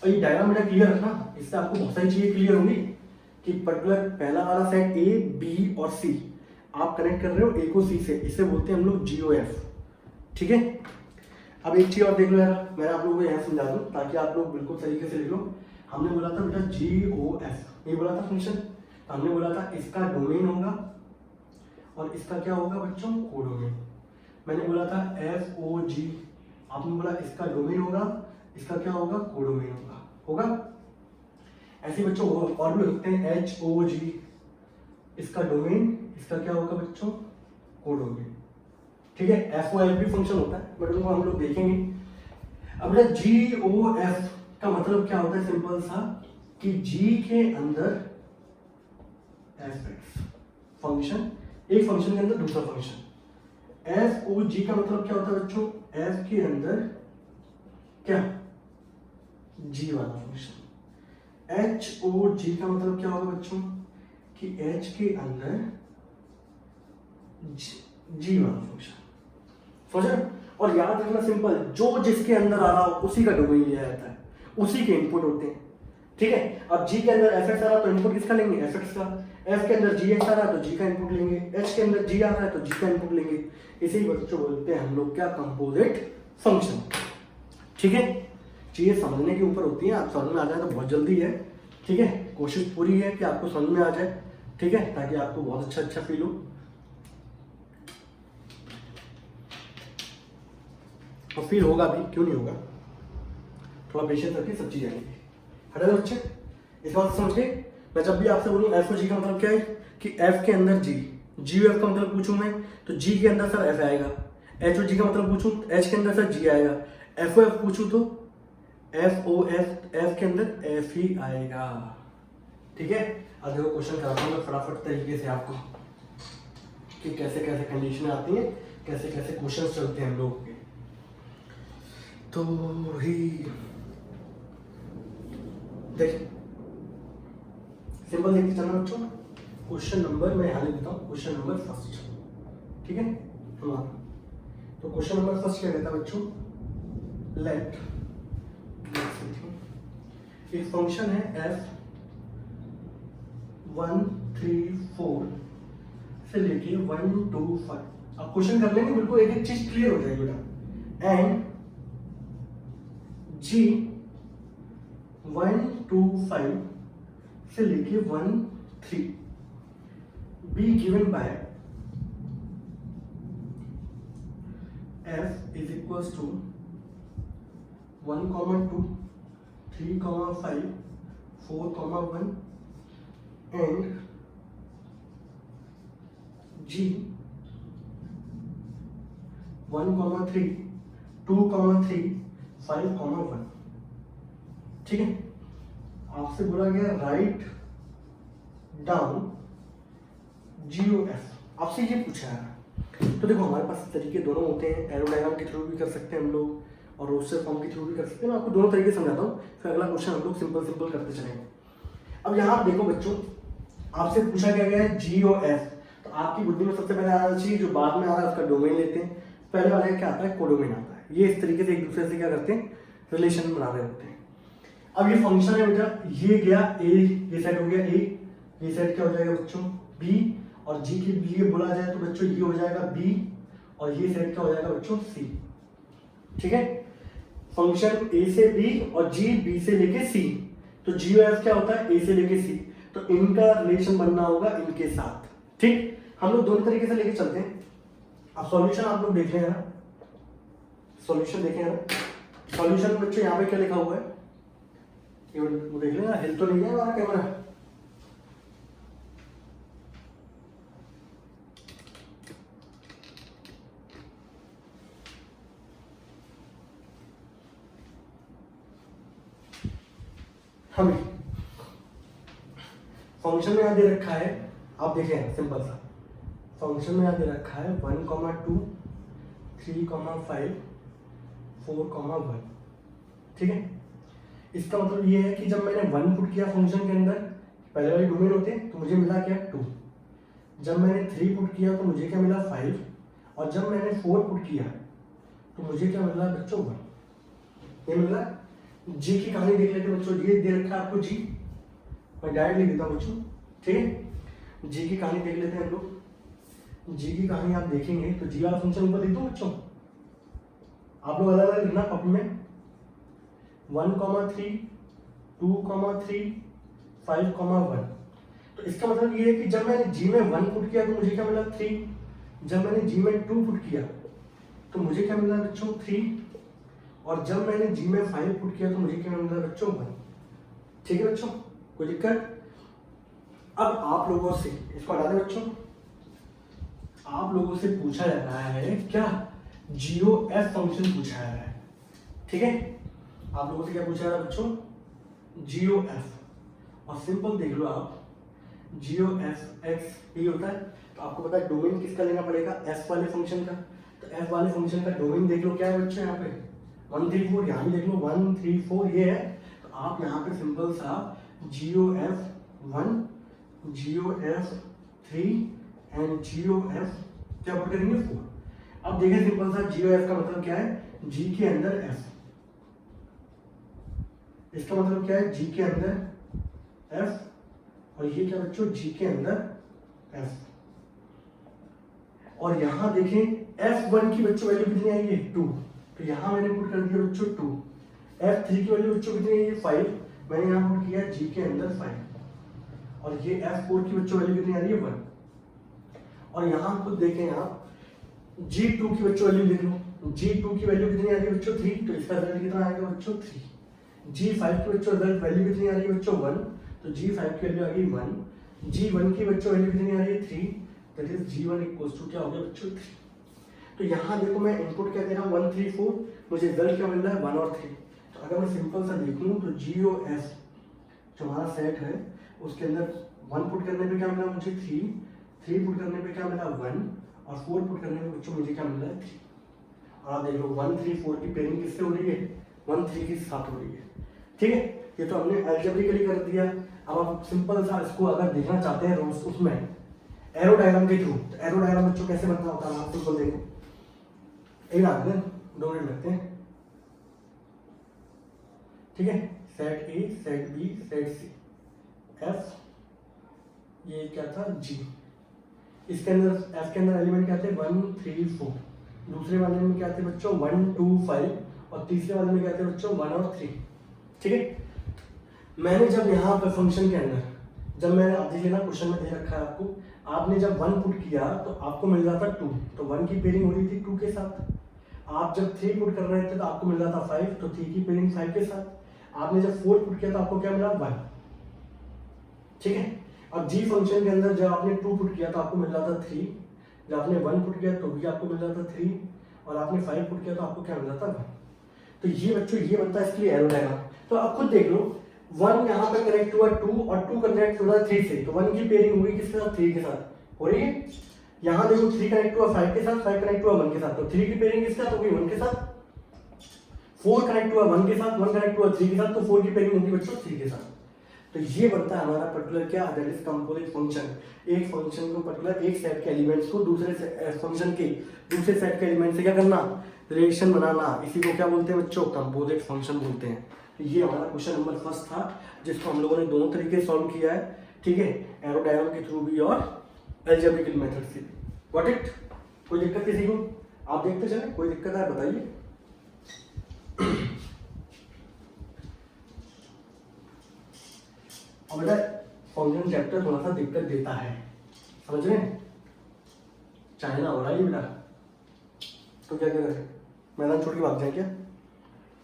ये डायग्राम बेटा क्लियर रखना, इससे आपको बहुत सारी चीजें क्लियर होंगी कि पर्टिकुलर पहला वाला सेट ए, बी और सी, आप कनेक्ट कर रहे हो ए को सी से, इसे बोलते हैं हम लोग GOF। ठीक है, अब एक चीज और देख लो यार, मैं आप लोगों को यहाँ समझा दूं ताकि आप लोग बिल्कुल तरीके से लिख लो। हमने बोला था बेटा GOF, ये बोला था फंक्शन, तो हमने बोला था इसका डोमेन होगा और इसका क्या होगा बच्चों, कोडोमेन। मैंने बोला था FOG, आपने बोला इसका डोमेन होगा, इसका क्या होगा, कोडोमेन होगा। ऐसे बच्चों और भी लिखते हैं HOG, इसका डोमेन, इसका क्या होगा बच्चों, कोडोमेन। ठीक है, FOF भी फंक्शन होता है, बट उनको हम लोग देखेंगे। अब बेटा GOF का मतलब क्या होता है, सिंपल सा कि G के अंदर FX फंक्शन, एक फंक्शन के अंदर दूसरा फंक्शन। FOG का मतलब क्या होता है बच्चों, F के अंदर क्या, G वाला फंक्शन। HOG का मतलब क्या होगा बच्चों कि H के अंदर G वाला फंक्शन। समझ रहे हो? और याद रखना सिंपल, जो जिसके अंदर आ रहा हो उसी का डोमेन लिया जाता है, उसी के इनपुट होते हैं। ठीक है, अब G के अंदर fx आ रहा तो इनपुट किसका लेंगे, fx का। एफ के अंदर जी एक्स आ रहा है तो जी का इनपुट लेंगे, एच के अंदर जी आ रहा है तो जी का इनपुट लेंगे। इसे ही बच्चों बोलते हैं हम लोग क्या, कंपोजिट फंक्शन। ठीक है, चीजें समझने के ऊपर होती हैं, आप समझ में आ जाए तो बहुत जल्दी है। ठीक है, कोशिश पूरी है कि आपको समझ में आ जाए। ठीक है, ताकि आपको बहुत अच्छा फील हो। और फील होगा भी, क्यों नहीं होगा, थोड़ा पेशेंस रखिए, सब चीज आएंगी। हटा बच्चे, इस बात समझ गए। मैं जब भी आपसे बोलूँ एफ और जी का मतलब क्या है, कि एफ के अंदर जी, जी एफ का मतलब पूछूं मैं तो जी के अंदर सर एफ आएगा। एच और जी का मतलब पूछूं तो एच के अंदर सर जी आएगा। एफ ओ एफ पूछूं तो एफ ओ एफ, एफ के अंदर एफ ही आएगा। ठीक है, अब देखो क्वेश्चन कराता हूँ मैं फटाफट तरीके से आपको कि कैसे कैसे कंडीशन आती हैं, कैसे कैसे क्वेश्चन चलते हैं हम लोग के। तो ही देखिए, सिंपल देखते चलना बच्चों। क्वेश्चन नंबर मैं यहाँ लिख देता हूँ, क्वेश्चन नंबर फर्स्ट। ठीक है हमारा, तो क्वेश्चन नंबर फर्स्ट क्या कहता है बच्चों, लेट एक फंक्शन है f 1 3 4 से लेके 1 2 5। अब क्वेश्चन कर लेंगे, बिल्कुल एक एक चीज क्लियर हो जाएगी बेटा। एंड g 1 2 5 से लेके 1 3 be given by f is equal to 1 2 3 5 4 1 and g 1 3 2 3 5 1। ठीक है, आपसे बोला गया राइट डाउन GOF, आपसे ये पूछा है। तो देखो हमारे पास तरीके दोनों होते हैं, एरो डायग्राम के थ्रू भी कर सकते हैं हम लोग और रोस्टर फॉर्म के थ्रू भी कर सकते हैं। मैं आपको दोनों तरीके समझाता हूँ, फिर अगला क्वेश्चन हम लोग सिंपल सिंपल करते चलेंगे। अब यहाँ आप देखो बच्चों, आपसे पूछा गया है GOF, तो आपकी बुद्धि में सबसे पहले आना चाहिए, जो बाद में आ रहा है उसका डोमेन लेते हैं। पहले वाले क्या आता है, कोडोमेन आता है। ये इस तरीके से एक दूसरे से क्या करते हैं, रिलेशन बना रहे होते हैं। अब ये फंक्शन है बेटा, ये गया ए, ये सेट हो गया ए, ये सेट क्या हो जाएगा बच्चों बी, और जी के लिए बोला जाए तो बच्चों ये हो जाएगा बी, और ये सेट क्या हो जाएगा बच्चों सी। ठीक है, फंक्शन ए से बी और जी बी से लेके सी, तो GOF क्या होता है, ए से लेके सी, तो इनका रिलेशन बनना होगा इनके साथ। ठीक, हम लोग दोनों तरीके से लेके चलते हैं। अब सॉल्यूशन आप लोग देख लें ना, सॉल्यूशन देखें ना, सॉल्यूशन बच्चों यहाँ पे क्या लिखा हुआ है, ये वो देख लेना, हिल तो नहीं है हमारा कैमरा। हमें फंक्शन में यहाँ दे रखा है, आप देखें सिंपल सा फंक्शन में यहाँ दे रखा है 1 2 3 5 4 1। ठीक है, इसका मतलब ये है कि जब मैंने 1 पुट किया फंक्शन के अंदर, पहले वाले डोमेन होते तो मुझे मिला क्या 2, जब मैंने 3 पुट किया तो मुझे क्या मिला 5, और जब मैंने 4 पुट किया तो मुझे क्या मिला बच्चों 1। ये मिला। जी की कहानी देख लेते बच्चों, ये दे रखा है आपको जी, मैं डायरेक्ट लिख देता हूँ बच्चों। ठीक है, जी की कहानी देख लेते हैं हम लोग। जी की कहानी आप देखेंगे तो जी वाला फंक्शन ऊपर लिख दो बच्चों, आप लोग अलग अलग लिखना कॉपी में। 1 3 2 3 5 1। तो इसका मतलब ये है कि जब मैंने जी में 1 पुट किया तो मुझे क्या मिला 3, जब मैंने जी में 2 पुट किया तो मुझे क्या मिला बच्चों 3, और जब मैंने जी में 5 पुट किया तो मुझे क्या मिला बच्चों 1। ठीक है बच्चों, कोई दिक्कत। अब आप लोगों से इसको हटा दें बच्चों, आप लोगों से पूछा जा रहा है क्या, GOF फंक्शन पूछा जा रहा है। ठीक है, आप लोगों से क्या पूछा जा रहा है बच्चों, GOF। और सिंपल देख लो आप, GOF x ये होता है, तो आपको पता है डोमेन किसका लेना पड़ेगा, f वाले फंक्शन का। तो f वाले फंक्शन का डोमेन देख लो क्या है बच्चों, यहाँ पे 1 3 4, यहाँ भी देख लो 1 3 4 ये है। तो आप यहाँ पे सिंपल सा GOF 1 GOF 3 एंड GOF क्या पुट करेंगे 4। अब देखें सिंपल सा GOF का मतलब क्या है, G के अंदर F, इसका मतलब क्या है G के अंदर F और ये क्या बच्चों जी के अंदर एफ। और यहाँ देखें F1 की बच्चों वैल्यू कितनी आई है 2, तो यहाँ मैंने पुट कर दिया बच्चों 2। F3 की वैल्यू बच्चों कितनी आई है 5, मैंने यहाँ पुट किया G के अंदर 5। और ये F4 की बच्चों वैल्यू कितनी आ रही है 1। और यहाँ खुद देखें आप G2 की बच्चों वैल्यू देख लो, G2 की वैल्यू कितनी आ रही है बच्चों 3, तो इसका रिजल्ट कितना आएगा बच्चों 3। G5 की बच्चों रिजल्ट वैल्यू कितनी आ रही है बच्चों 1, तो G5 की वैल्यू आ गई 1। G1 की बच्चों वैल्यू कितनी आ रही है 3, that is G1 equals to क्या हो गया बच्चों 3। तो यहाँ देखो मैं इनपुट क्या दे रहा हूँ 1 3 4, मुझे रिजल्ट क्या मिल रहा है 1 और 3। तो अगर मैं सिंपल सा देखूँ तो G और F जो हमारा सेट है उसके अंदर 1 पुट करने पे क्या मिला मुझे 3, 3 पुट करने पे क्या मिला 1, और 4 पुट करने पे बच्चों मुझे क्या मिल रहा है 3। और आप देख लो 1 3 4 की पेयरिंग किससे हो रही है 1 3 के साथ हो रही है। ठीक है, ये तो हमने अलजेब्रिकली कर दिया। अब आप सिंपल सा इसको अगर देखना चाहते हैं रोज उसमें एरो डायग्राम के थ्रू, तो एरो डायग्राम बच्चों कैसे बनता होता है आप सिंपल देखो, एक आते हैं 2 मिनट लगते हैं। ठीक है, set A set B set C F, ये क्या था जी, इसके अंदर एफ के अंदर एलिमेंट क्या थे 1 3 4, दूसरे वाले में क्या थे बच्चों 1 2 5, और तीसरे वाले में क्या थे बच्चों 1 और 3। ठीक है, मैंने जब यहाँ पर फंक्शन के अंदर जब मैंने अब देखिए ना क्वेश्चन में दे रखा है आपको, आपने जब 1 पुट किया तो आपको मिल रहा था 2, तो 1 की पेयरिंग हो रही थी 2 के साथ। आप जब 3 पुट कर रहे थे तो आपको मिल रहा था 5, तो 3 की पेयरिंग 5 के साथ। आपने जब 4 पुट किया तो आपको क्या मिला 1। ठीक है, अब जी फंक्शन के अंदर जब आपने 2 पुट किया तो आपको मिल रहा था 3, जब आपने 1 पुट किया तो भी आपको मिल रहा था 3, और आपने 5 पुट किया तो आपको क्या मिल रहा था 1। तो ये बच्चों ये बनता है इसके लिए एरो डायग्राम। तो आप खुद देख लो 1 यहाँ पे कनेक्ट हुआ 2 और 2 कनेक्ट हुआ 3 से, तो 1 की पेयरिंग हुई किसके साथ 3 के साथ हो रही है। यहाँ देखो 3 कनेक्ट हुआ 5 के साथ, 5 कनेक्ट हुआ 1 के साथ, तो 3 की पेयरिंग किसके साथ हो गई 1 के साथ। 4 कनेक्ट हुआ 1 के साथ, 1 कनेक्ट हुआ 3 के साथ, तो 4 की पेयरिंग होगी बच्चों 3 के साथ। तो ये बनता है हमारा पर्टिकुलर क्या, दैट इज कंपोजिट फंक्शन। एक फंक्शन को पर्टिकुलर एक सेट के एलिमेंट्स को दूसरे फंक्शन के दूसरे सेट के एलिमेंट से क्या करना, रिलेशन बनाना, इसी को क्या बोलते हैं बच्चों कंपोजिट फंक्शन बोलते हैं। तो ये हमारा क्वेश्चन नंबर फर्स्ट था जिसको हम लोगों ने दोनों तरीके से सॉल्व किया है। ठीक है, एरो डायग्राम के थ्रू भी और अलजेब्रिकल मेथड से। Got it? कोई दिक्कत किसी को? आप देखते चले, कोई दिक्कत है बताइए। और बेटा फंक्शन चैप्टर थोड़ा सा दिक्कत देता है, समझ रहे हैं? चाइना हो रहा है बेटा, तो क्या करें, मैदान छोड़ के भाग जाए क्या?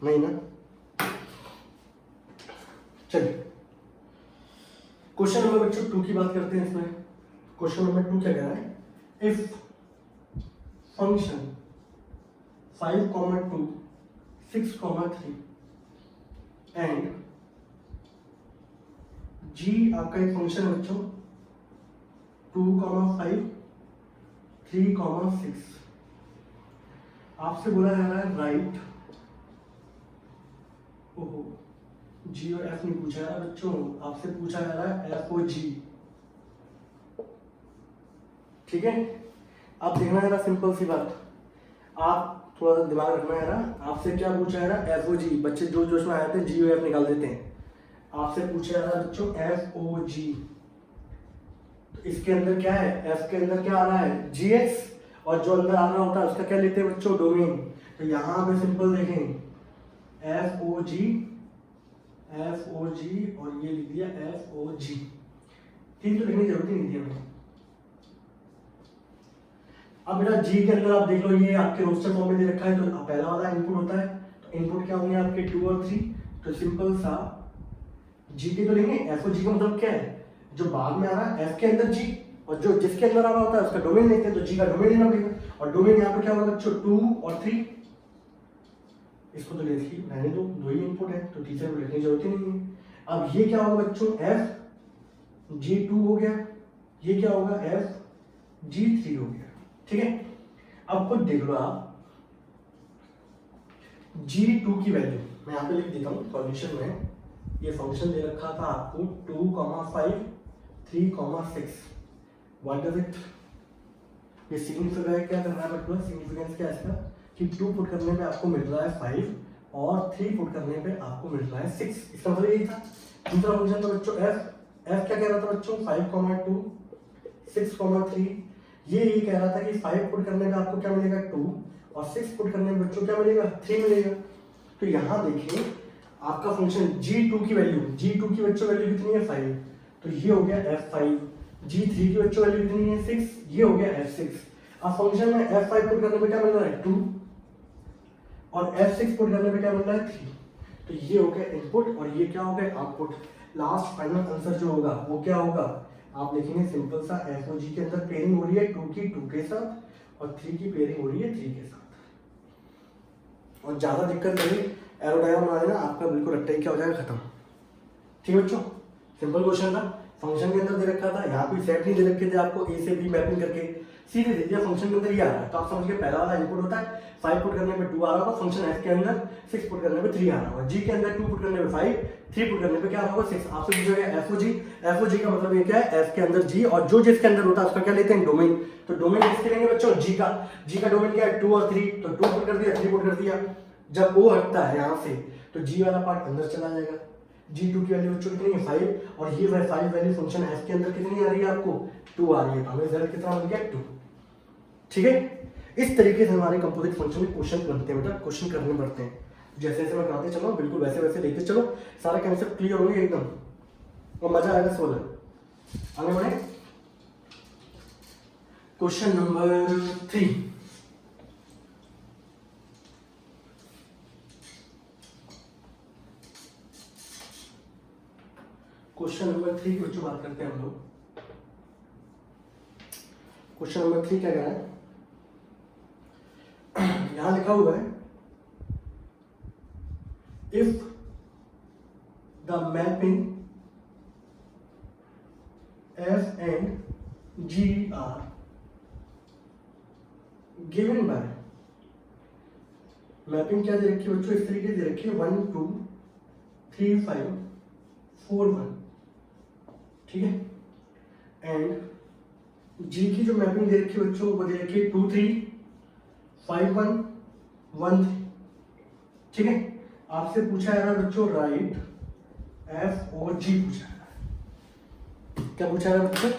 नहीं ना। चलिए क्वेश्चन नंबर बच्चों 2 की बात करते हैं। इसमें क्वेश्चन नंबर 2 क्या कह रहा है, इफ फंक्शन 5, 2, 6, 3 एंड जी आपका एक फंक्शन है बच्चों 2, 5, 3, 6, आपसे बोला जा रहा है राइट, ओहो जी और एफ नहीं पूछा है बच्चों, आपसे पूछा जा रहा है एफ ओ जी। ठीक है, अब देखना जरा सिंपल सी बात, आप थोड़ा सा दिमाग रखना है ना। आपसे क्या पूछा है ना एफ ओ जी, बच्चे जो जोश में आए थे जी और एफ निकाल देते हैं। आपसे पूछा जा रहा है बच्चों एफ ओ जी, तो इसके अंदर क्या है, एफ के अंदर क्या आ रहा है जी एक्स, और जो अंदर आ रहा होता है उसका क्या लेते हैं बच्चों डोमेन। तो यहाँ पे सिंपल देखें एफ ओ जी और ये लिख दिया एफ ओ जी। ठीक, तो लिखने की जरूरत ही नहीं थी हमें। अब बेटा जी के अंदर आप देख लो ये आपके रोस्टर फॉर्म में दे रखा है, तो पहला वाला इनपुट होता है, तो इनपुट क्या होंगे आपके 2 और 3, तो सिंपल सा जी के तो लेंगे। एफ ओ जी का मतलब क्या है, जो बाद में आ रहा है एफ के अंदर जी, और जो जिसके अंदर आ रहा होता है उसका डोमेन लेते हैं, तो जी का डोमेन लेना पड़ेगा। और डोमेन यहाँ पे क्या होगा बच्चों 2 और 3, इसको तो रहने दो, 2 ही इनपुट है, तो तीसरे को लिखने की जरूरत ही नहीं है। अब ये क्या होगा बच्चों एफ जी 2 हो गया, ये क्या होगा एफ जी 3 हो गया। ठीक है, अब खुद देख लो आप G2 की वैल्यू मैं यहाँ पे लिख देता हूँ सॉल्यूशन में। ये फंक्शन दे रखा था आपको 2, 5, 3, 6, व्हाट डज इट, ये सिग्निफिकेंस क्या करना है बच्चों, सिग्निफिकेंस क्या है इसका कि 2 पुट करने पे आपको मिल रहा है 5 और 3 पुट करने पे आपको मिल रहा है 6, इसका मतलब यही था। दूसरा फंक्शन था बच्चों एफ क्या कह रहा था बच्चों 5,2 6,3 ये कह रहा था कि 5 पुट करने में आपको क्या मिलेगा 2 और 6 पुट करने में बच्चों क्या मिलेगा 3 मिलेगा। तो यहाँ देखिए आपका फंक्शन g2 की वैल्यू g2 की बच्चों वैल्यू कितनी है 5, तो ये हो गया f5। g3 की बच्चों वैल्यू कितनी है 6, ये हो गया f6। अब फंक्शन में f5 पुट करने पे क्या मिल रहा है 2 और f6 पुट करने पे क्या मिल रहा है 3। तो ये हो गया इनपुट और ये क्या हो गया आउटपुट। लास्ट फाइनल आंसर जो होगा वो क्या होगा, आप लिखेंगे सिंपल सा एफ और जी के अंदर पेयरिंग हो रही है 2 की 2 के साथ और 3 की पेयरिंग हो रही है 3 के साथ। और ज्यादा दिक्कत नहीं, एरो डायग्राम बना देना आपका बिल्कुल रट्टा ही क्या हो जाएगा खत्म। ठीक है बच्चों, सिंपल क्वेश्चन था, फंक्शन के अंदर दे रखा था, यहाँ कोई सेट नहीं दे रखे थे आपको ए से बी मैपिंग करके, सीधे दे दिया फंक्शन के अंदर ये आ रहा है। तो आप समझ गए पहला वाला इनपुट होता है 5 पुट करने पे 2 आ रहा होगा, फंक्शन एफ के अंदर 6 पुट करने पे 3 आ रहा होगा, जी के अंदर 2 पुट करने पे 5, 3 पुट करने पे क्या होगा 6। आपसे पूछा गया एफ ओ जी का मतलब ये क्या है, एफ के अंदर जी और जो जिसके अंदर होता है उसका क्या लेते हैं डोमेन। तो डोमेन किसके लेंगे बच्चों जी का डोमेन क्या है 2 और 3, तो 2 पुट कर दिया 3 पुट कर दिया। जब वो हटता है यहाँ से तो जी वाला पार्ट अंदर चला जाएगा। g2 की वैल्यू बच्चों कितनी है 5 और ये 5 वैल्यू फंक्शन f के अंदर कितनी आ रही है आपको 2 आ रही है, तो हमें रिजल्ट कितना मिल गया 2। ठीक है, इस तरीके से हमारे कंपोजिट फंक्शन में क्वेश्चन बनते हैं बेटा, क्वेश्चन करने पड़ते हैं। जैसे जैसे मैं कराते चलो बिल्कुल वैसे वैसे देखते चलो, सारा कंसेप्ट क्लियर होंगे एकदम और मजा आएगा सोलह। आगे बढ़े क्वेश्चन नंबर 3। क्वेश्चन नंबर 3 की बच्चों बात करते हैं हम लोग। क्वेश्चन नंबर 3 क्या कह रहा है, यहां लिखा हुआ है if the mapping F and G are given by, mapping क्या दे रखी है बच्चों, इस तरीके दे रखी है 1 2 3 5 4 1। ठीक है, एंड जी की जो मैपिंग दे रखी है बच्चों वो दे रखी है 2 3 5 1 1 3। ठीक है, आपसे पूछा है बच्चों राइट एफ ओ जी पूछा है। क्या पूछा है बच्चों,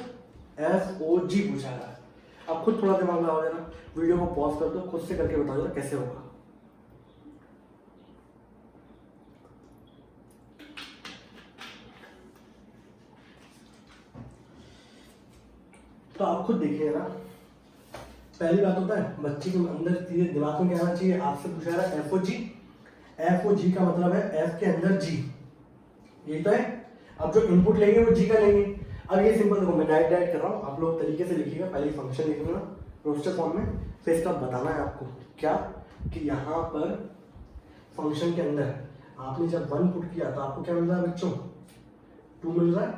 एफ ओ जी पूछा है। आप खुद थोड़ा दिमाग लगाओ जरा, वीडियो को पॉज कर दो, खुद से करके बताओ जरा कैसे होगा। तो आप खुद देखिए ना, पहली बात होता है बच्चे के अंदर दिमाग में क्या आना चाहिए, आपसे पूछा रहा है एफ ओ जी का मतलब है एफ के अंदर जी, ये तो है। अब जो इनपुट लेंगे वो जी का लेंगे। अब ये सिंपल देखो मैं डायरेक्ट कर रहा हूँ, आप लोग तरीके से लिखिएगा, पहले फंक्शन लिखूंगा रोस्टर फॉर्म में, फिर इसका बताना है आपको क्या कि यहाँ पर फंक्शन के अंदर आपने जब 1 पुट किया तो आपको क्या मिल रहा है बच्चों 2 मिल रहा है,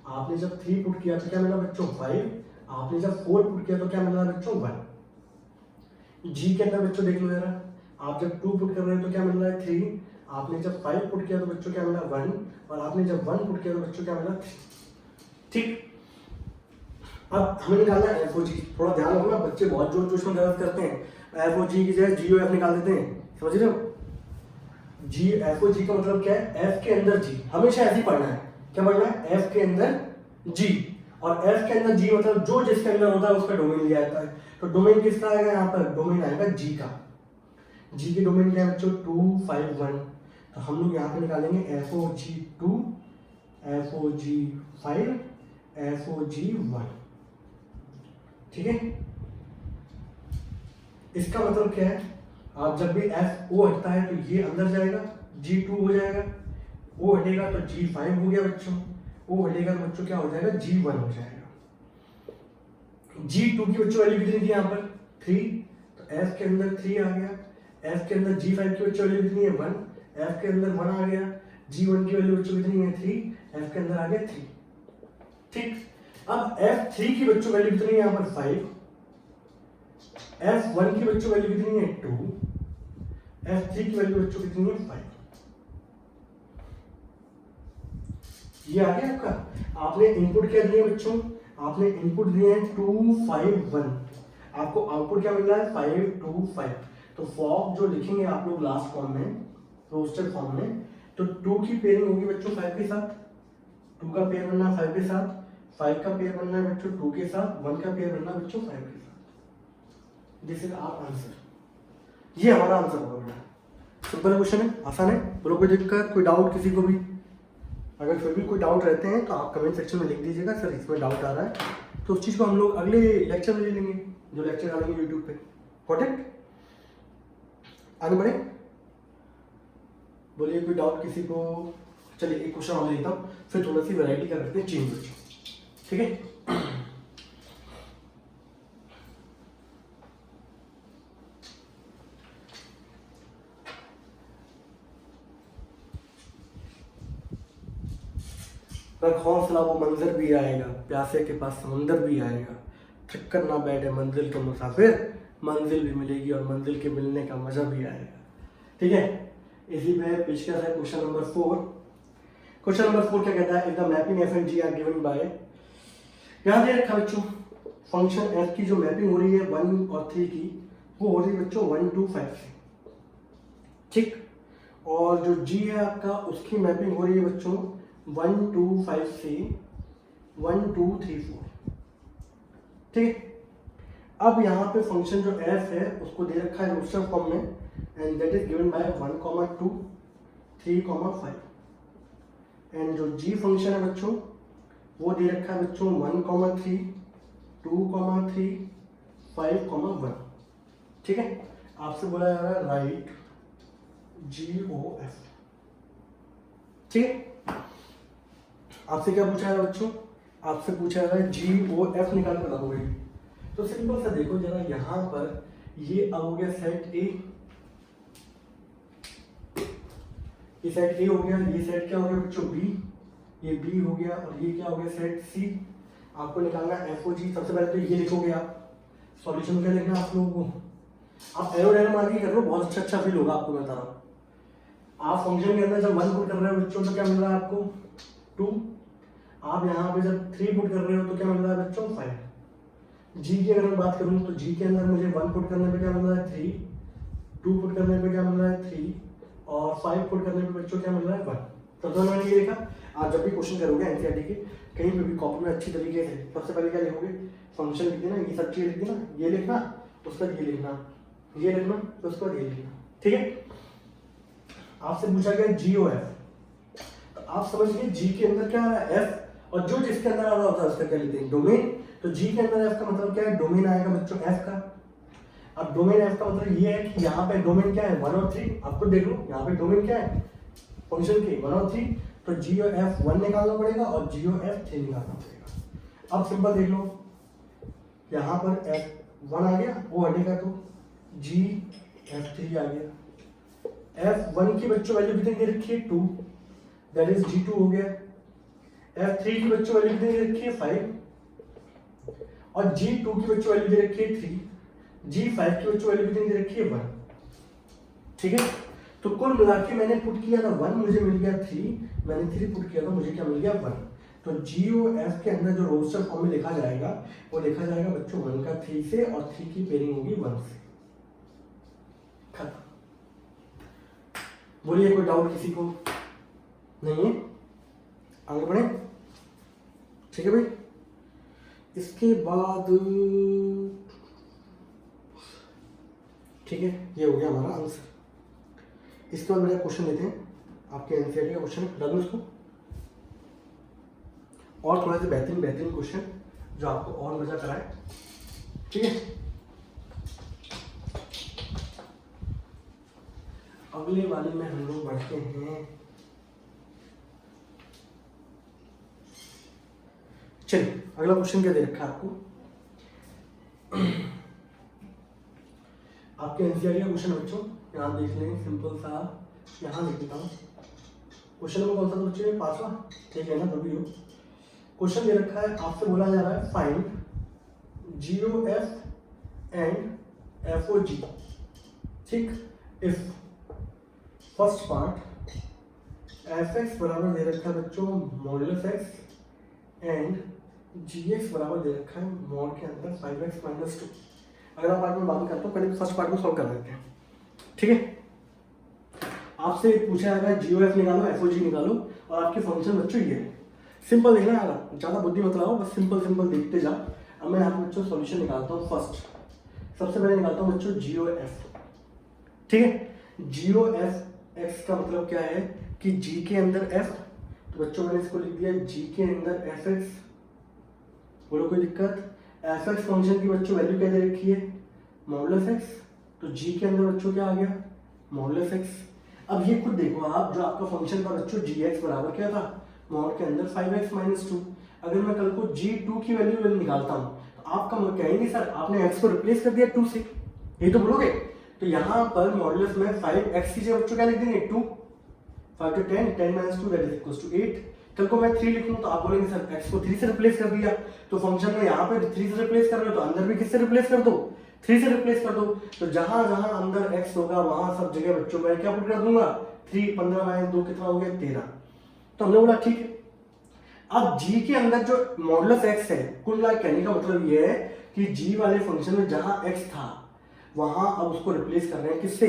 आपने जब 3 पुट किया तो क्या मिला बच्चों 5, आपने जब 4 पुट किया तो क्या मिल रहा है बच्चों 1। जी के अंदर बच्चों देख लो जरा, आप जब 2 पुट कर रहे हो तो क्या मिल रहा है 3, आपने जब 5 पुट किया तो बच्चों क्या मिला 1 और आपने जब 1 पुट किया तो बच्चों क्या मिला 3। ठीक, अब हमें निकालना है एफ ओ जी। थोड़ा ध्यान रखना, बच्चे बहुत जोर जोश में गलत करते हैं, एफ ओ जी की जगह जी ओ एफ निकाल देते हैं, समझ रहे हो। जी एफ ओ जी का मतलब क्या है, एफ के अंदर जी, हमेशा ऐसे ही पढ़ना है। क्या पढ़ना है, एफ के अंदर जी, और एफ के अंदर जी मतलब जो जिसके अंदर होता है उसका डोमेन लिया जाता है। तो डोमेन किसका आएगा, यहाँ पर डोमेन आएगा जी का। जी की डोमेन क्या है बच्चों 2 5 1, तो हम लोग यहाँ पे निकालेंगे एफ ओ जी 2 एफ ओ जी 5 एफ ओ जी 1। ठीक है, इसका मतलब क्या है, आप जब भी एफ ओ हटता है तो ये अंदर जाएगा G2 हो जाएगा, ओ हटेगा तो G5 हो गया बच्चों, ओ हटेगा तो बच्चों क्या हो जाएगा G1 हो जाएगा। G2 की बच्चों वैल्यू कितनी थी यहाँ पर 3, तो F के अंदर 3 आ गया, F के अंदर G5 की बच्चों वैल्यू कितनी है 1, F के अंदर 1 आ गया, G1 की वैल्यू बच्चों कितनी है 3, F के अंदर आ गया 3। ठीक, अब F3 की बच्चों वैल्य't कितनी है यहाँ पर 5, F1 की बच्चों वैल्यू कितनी है 2, F3 की वैल्यू बच्चों कितनी है 5। ये आ गया आपका। आपने इनपुट क्या दिए बच्चों, आपने इनपुट दिए हैं 2 5 1, आपको आउटपुट क्या मिल रहा है 5 2 5। तो फॉर जो लिखेंगे आप लोग लास्ट फॉर्म में रोस्टेड फॉर्म में, तो 2 की पेयरिंग होगी बच्चों 5 के साथ, 2 का पेयर बनना है 5 के साथ, 5 का पेयर बनना है बच्चों 2 के साथ, 1 का पेयर बनना है बच्चों 5 के साथ। दिस इज आवर आंसर, ये हमारा आंसर होगा बेटा। सिंपल क्वेश्चन है, आसान है। बोलो कोई दिक्कत, कोई डाउट किसी को भी? अगर फिर भी कोई डाउट रहते हैं तो आप कमेंट सेक्शन में लिख दीजिएगा, सर इसमें डाउट आ रहा है, तो उस चीज़ को हम लोग अगले लेक्चर में ले लेंगे, जो लेक्चर डालेंगे यूट्यूब पे। कॉन्टेक्ट आगे बढ़े, बोलिए कोई डाउट किसी को? चलिए एक क्वेश्चन और लेता हूँ, फिर थोड़ा सी वैरायटी कर करते हैं, चेंज बच्चों, ठीक है। हौसला वो मंजर भी आएगा, प्यासे के पास समुंदर भी आएगा, थक कर ना बैठे मंजिल के मुसाफिर, मंजिल भी मिलेगी और मंजिल के मिलने का मजा भी आएगा, ठीक है। इसी पे पेशकश है क्वेश्चन नंबर 4। क्वेश्चन नंबर 4 क्या कहता है, if the mapping F and G are given by, यहाँ दे रखा बच्चों फंक्शन एफ की जो मैपिंग हो रही है 1 और 3 की, वो हो रही है बच्चों 1 2 5 से, ठीक। और जो जी है आपका, उसकी मैपिंग हो रही है बच्चों 1 2 5 से 1 2 3 4, ठीक है। अब यहाँ पे फंक्शन जो f है उसको दे रखा है रोस्टर फॉर्म में, and that is given by 1 2 3 5, and जो g फंक्शन है बच्चों वो दे रखा है बच्चों 1 3 2 3 5 1, ठीक है। आपसे बोला जा रहा है राइट GOF, ठीक है। आपसे क्या पूछा है बच्चों, आपसे पूछा है GOF निकाल कर बताओ भाई। तो सिंपल सा देखो जरा, यहाँ पर ये अब हो गया सेट ए, ये सेट ए हो गया, ये सेट क्या हो गया बच्चों बी, ये बी हो गया, और ये क्या हो गया सेट सी। आपको निकालना FOG। सबसे पहले तो ये लिखोगे आप, सॉल्यूशन क्या लिखना आप लोगों को, आप एरो डायग्राम आगे कर लो, बहुत अच्छा फील होगा आपको, मैं बता रहा हूँ। आप फंक्शन के अंदर जब 1 पुट कर रहे हो बच्चों तो क्या मिल रहा है आपको 2, आप यहाँ पे जब 3 पुट कर रहे हो तो क्या मिल रहा है बच्चों 5। जी की अगर मैं बात करूँ तो जी के अंदर मुझे 1 पुट करने पे क्या मिल रहा है 3, 2 पुट करने पे क्या मिल रहा है 3, और 5 पुट करने पे बच्चों क्या मिल रहा है 1। तो दोनों मैंने ये देखा। आप जब भी क्वेश्चन करोगे एनसीईआरटी के कहीं पे भी कॉपी में अच्छी तरीके से, सबसे पहले क्या लिखोगे, फंक्शन लिख देना, ये सब चीज लिख देना, ये लिखना, उसके बाद ये लिखना, ये लिखना, तो उसके बाद ये लिखना, ठीक है। आपसे पूछा गया GOF, तो आप समझ गए जी के अंदर क्या आ रहा है F, और जो जिसके अंदर आ रहा होता है उसका क्या लेते हैं डोमेन। तो जी के अंदर F का मतलब क्या है, डोमेन आएगा बच्चों F का। अब डोमेन F का मतलब ये है कि यहाँ पे डोमेन क्या है 1 और 3, आपको देख लो यहाँ पे डोमेन क्या है फंक्शन के 1 और 3, तो GOF 1 निकालना पड़ेगा और GOF 3 निकालना पड़ेगा। अब सिंपल देख लो, यहाँ पर F1 आ गया, वो हटेगा तो GF3 आ गया। F1 की बच्चों वैल्यू कितनी दे रखी है 2, दैट इज G2 हो गया। F3 की बच्चों वैल्यू कितनी दे रखी है 5, और G2 की बच्चों वैल्यू दे रखी है 3, G5 की बच्चों वैल्यू कितनी दे रखी है 1, ठीक है। तो कुल मिला के मैंने पुट किया था 1, मुझे मिल गया 3, मैंने 3 पुट किया था, मुझे क्या मिल गया 1। तो GOF के अंदर जो रोस्टर फॉर्म में लिखा जाएगा वो लिखा जाएगा बच्चों 1 का 3 से, और 3 की पेयरिंग होगी 1 से। खत्म। बोलिए कोई डाउट किसी को नहीं है, आगे बढ़े, ठीक है भाई। इसके बाद ठीक है, ये हो गया हमारा आंसर। इसके बाद मेरा क्वेश्चन लेते हैं, आपके एनसीईआरटी का क्वेश्चन बता दूं इसको, और थोड़ा सा बेहतरीन क्वेश्चन जो आपको और मजा कराए, ठीक है। अगले वाले में हम लोग बढ़ते हैं, चलिए अगला क्वेश्चन क्या दे रखा है आपको, आपके एनसीईआरटी का क्वेश्चन बच्चों यहाँ देख लें, सिंपल सा यहाँ लिख देता हूँ। क्वेश्चन में कौन सा बच्चे 5वां, ठीक है ना, जो भी हो। क्वेश्चन दे रखा है, आपसे बोला जा रहा है फाइंड GOF एंड FOG, ठीक। इफ फर्स्ट पार्ट fx बराबर दे रखा है बच्चों मॉडुलस x, एंड gx बराबर दे रखा है मॉड के अंदर 5x - 2। अगला पार्ट में बात करता हूँ, पहले फर्स्ट पार्ट को सॉल्व कर लेते हैं, ठीक है। आपसे पूछा जाएगा GOF निकालो, FOG निकालो, और आपके फंक्शन बच्चों ये है। सिंपल देखना यार, ज़्यादा बुद्धि मत लगाओ, बस सिंपल सिंपल देखते जा। अब मैं यहाँ पे बच्चों सॉल्यूशन निकालता हूँ। फर्स्ट सबसे पहले निकालता हूँ बच्चों जी ओ एफ। ठीक है, जी ओ एफ एक्स का मतलब क्या है कि जी के अंदर एफ, तो बच्चों मैंने इसको लिख दिया जी के अंदर एफ एक्स। बोलो कोई दिक्कत? एफ एक्स फंक्शन की बच्चों वैल्यू क्या दे रखी है? Modulus x. तो जी के अंदर बच्चों क्या आ गया? Modulus x. अब ये खुद देखो आप, जो आपका फंक्शन था बच्चों जी एक्स बराबर क्या था? मॉड के अंदर 5x माइनस 2। अगर मैं कल को g2 की वैल्यू निकालता हूँ तो आपका कहेंगे सर आपने x को रिप्लेस कर दिया 2 से, ये तो बोलोगे। तो यहाँ पर मॉडुलस में 5x की जगह बच्चों क्या लिख देंगे? 2। 5 to 10, 10 minus 2 that is equals to 8। कल को मैं 3 लिखूँ तो आप बोलेंगे सर x को 3 से रिप्लेस कर दिया, तो फंक्शन में यहाँ पे 3 से रिप्लेस कर रहे हो तो अंदर भी किससे रिप्लेस कर दो? 3 से रिप्लेस कर दो। तो जहां जहां अंदर x होगा वहां सब जगह बच्चों मैं क्या पुट कर दूंगा? 3, 15 माइनस 2 कितना हो गया? 13। तो हमने बोला ठीक है। अब g के अंदर जो मॉडुलस x है, कुल मिला कहने का मतलब ये है कि g वाले फंक्शन में जहां x था वहां अब उसको रिप्लेस कर रहे हैं किससे?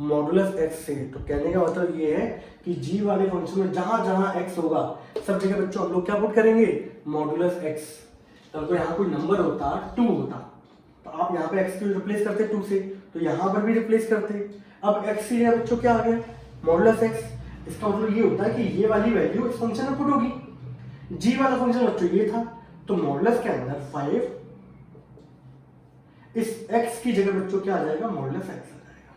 मॉडुलस x से। तो कहने का मतलब ये है कि g वाले फंक्शन में जहां जहां x होगा सब जगह बच्चों हम लोग क्या पुट करेंगे? Modulus x। तो यहाँ कोई नंबर होता 2 होता तो आप यहाँ पे x को रिप्लेस करते 2 से, तो यहाँ पर भी रिप्लेस करते। अब x की जगह बच्चों क्या आ गया? Modulus x। इसका मतलब ये होता है कि ये वाली वैल्यू इस फंक्शन में पुट होगी। g वाला फंक्शन बच्चों ये था, तो मॉडुलस के अंदर 5, इस x की जगह बच्चों क्या आ जाएगा? मॉडुलस x आ जाएगा।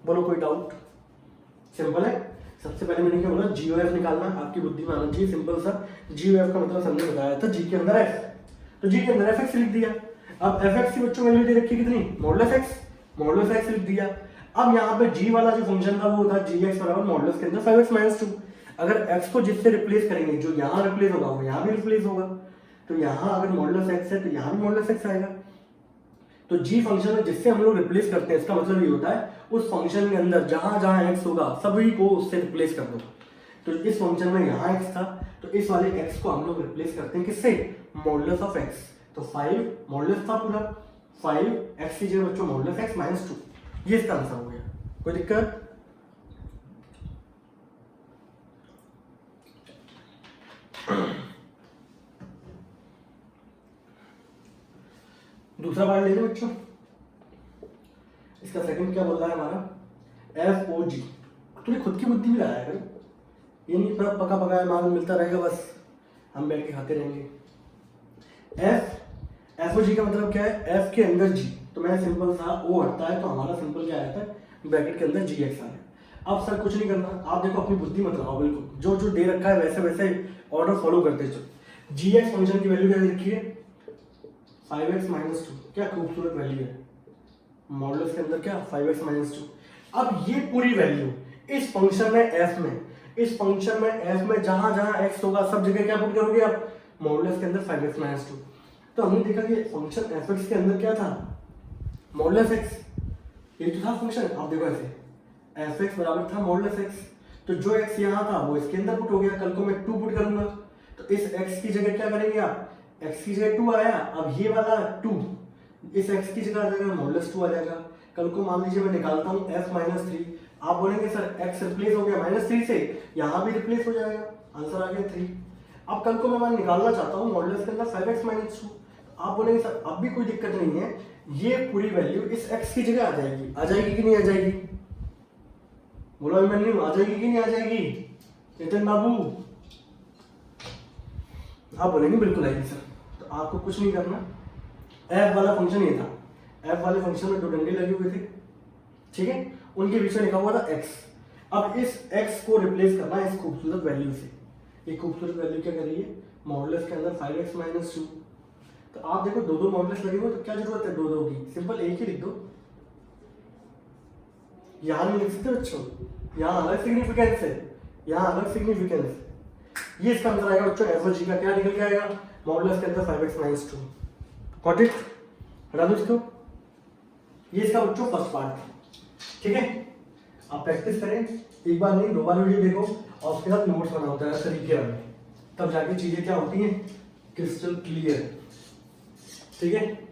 बोलो कोई डाउट? सिंपल है। सबसे पहले मैंने क्या बोला? GOF निकालना, आपकी बुद्धि में आना चाहिए। सिंपल सा GOF का मतलब हमने बताया था g के अंदर f, तो g के अंदर fx लिख दिया। अब fx की बच्चों वैल्यू दे रखी कितनी? Modulus x। मॉडुलस x लिख दिया। अब यहाँ पे g वाला जो फंक्शन था वो था gx बराबर मॉडुलस के अंदर 5x माइनस 2। अगर x को जिससे रिप्लेस करेंगे, जो यहाँ रिप्लेस होगा वो यहाँ भी रिप्लेस होगा, तो यहाँ अगर मॉडुलस x है तो यहाँ भी मॉडुलस x आएगा। तो g फंक्शन में जिससे हम लोग रिप्लेस करते हैं, इसका मतलब ये होता है उस फंक्शन के अंदर जहां जहां x होगा सभी को उससे रिप्लेस कर दो। तो इस फंक्शन में यहाँ x था, तो इस वाले x को हम लोग रिप्लेस करते हैं किससे? Modulus of x। तो 5 मॉडुलस था पूरा, 5x की जगह बच्चों मॉडुलस x माइनस 2। ये इसका आंसर हो गया। कोई दिक्कत? दूसरा पार्ट ले लो बच्चों। इसका सेकंड क्या बोल रहा है हमारा? FOG। थोड़ी खुद की बुद्धि भी लगाया करो, ये नहीं पूरा पका पकाया माल मिलता रहेगा बस हम बैठ के खाते रहेंगे। FOG का मतलब क्या है? F के अंदर G, तो मैं सिंपल सा O हटता है तो हमारा सिंपल क्या रहता है? ब्रैकेट के अंदर GX आ गया। अब सर कुछ नहीं करना, आप देखो अपनी बुद्धि मत लगाओ, बिल्कुल जो जो दे रखा है वैसे वैसे ऑर्डर फॉलो करते चलो। GX फंक्शन की वैल्यू क्या दे रखी है? 5x minus 2। क्या खूबसूरत वैल्यू है। मॉडुलस के अंदर क्या? 5x minus 2। अब ये पूरी वैल्यू इस फंक्शन में f में, इस फंक्शन में f में जहां जहां x होगा सब जगह क्या पुट करोगे आप? मॉडुलस के अंदर 5x माइनस 2। तो हमने देखा कि फंक्शन fx के अंदर क्या था? Modulus x। ये तो था फंक्शन। आप देखो ऐसे fx बराबर था मॉडुलस x, तो जो x यहाँ था वो इसके अंदर पुट हो गया। कल को मैं 2 पुट करूंगा तो इस x की जगह क्या करेंगे आप? x की जगह 2 आया, अब ये वाला 2 इस x की जगह आ जाएगा, मॉडुलस 2 आ जाएगा। कल को मान लीजिए मैं निकालता हूँ f माइनस 3, आप बोलेंगे सर x रिप्लेस हो गया माइनस 3 से, यहाँ भी रिप्लेस हो जाएगा, आंसर आ गया 3। अब कल को मैं निकालना चाहता हूँ मॉडुलस के अंदर 5x माइनस 2, आप बोलेंगे सर अब भी कोई दिक्कत नहीं है, ये पूरी वैल्यू इस x की जगह आ जाएगी। आ जाएगी कि नहीं आ जाएगी? बोलो अभिमन्यु, आ जाएगी कि नहीं आ जाएगी? नितिन बाबू आप बोलेंगे बिल्कुल आएगी सर। तो आपको कुछ नहीं करना, f वाला फंक्शन ये था, f वाले फंक्शन में 2 डंडे लगे हुए थे, ठीक है, उनके बीच में लिखा हुआ था x। अब इस x को रिप्लेस करना है इस खूबसूरत वैल्यू से। ये खूबसूरत वैल्यू क्या कर रही है? मॉडुलस के अंदर 5x माइनस 2। तो आप देखो 2 मॉडुलस लगे हुए तो क्या जरूरत है 2 की? सिंपल एक ही लिख दो। यहाँ नहीं लिख सकते बच्चों, यहाँ अलग सिग्निफिकेंस है, यहाँ अलग सिग्निफिकेंस। ये इसका आंसर आएगा बच्चों f और g का क्या निकल के आएगा? मॉडुलस के अंदर 5x माइनस 2। Got it? हटा दो इसको। ये इसका बच्चों फर्स्ट पार्ट, ठीक है। आप प्रैक्टिस करें, एक बार नहीं 2 बार वीडियो देखो और उसके साथ नोट्स बनाओ तरह तरीके वाले, तब जाके चीजें क्या होती हैं? क्रिस्टल क्लियर, ठीक है।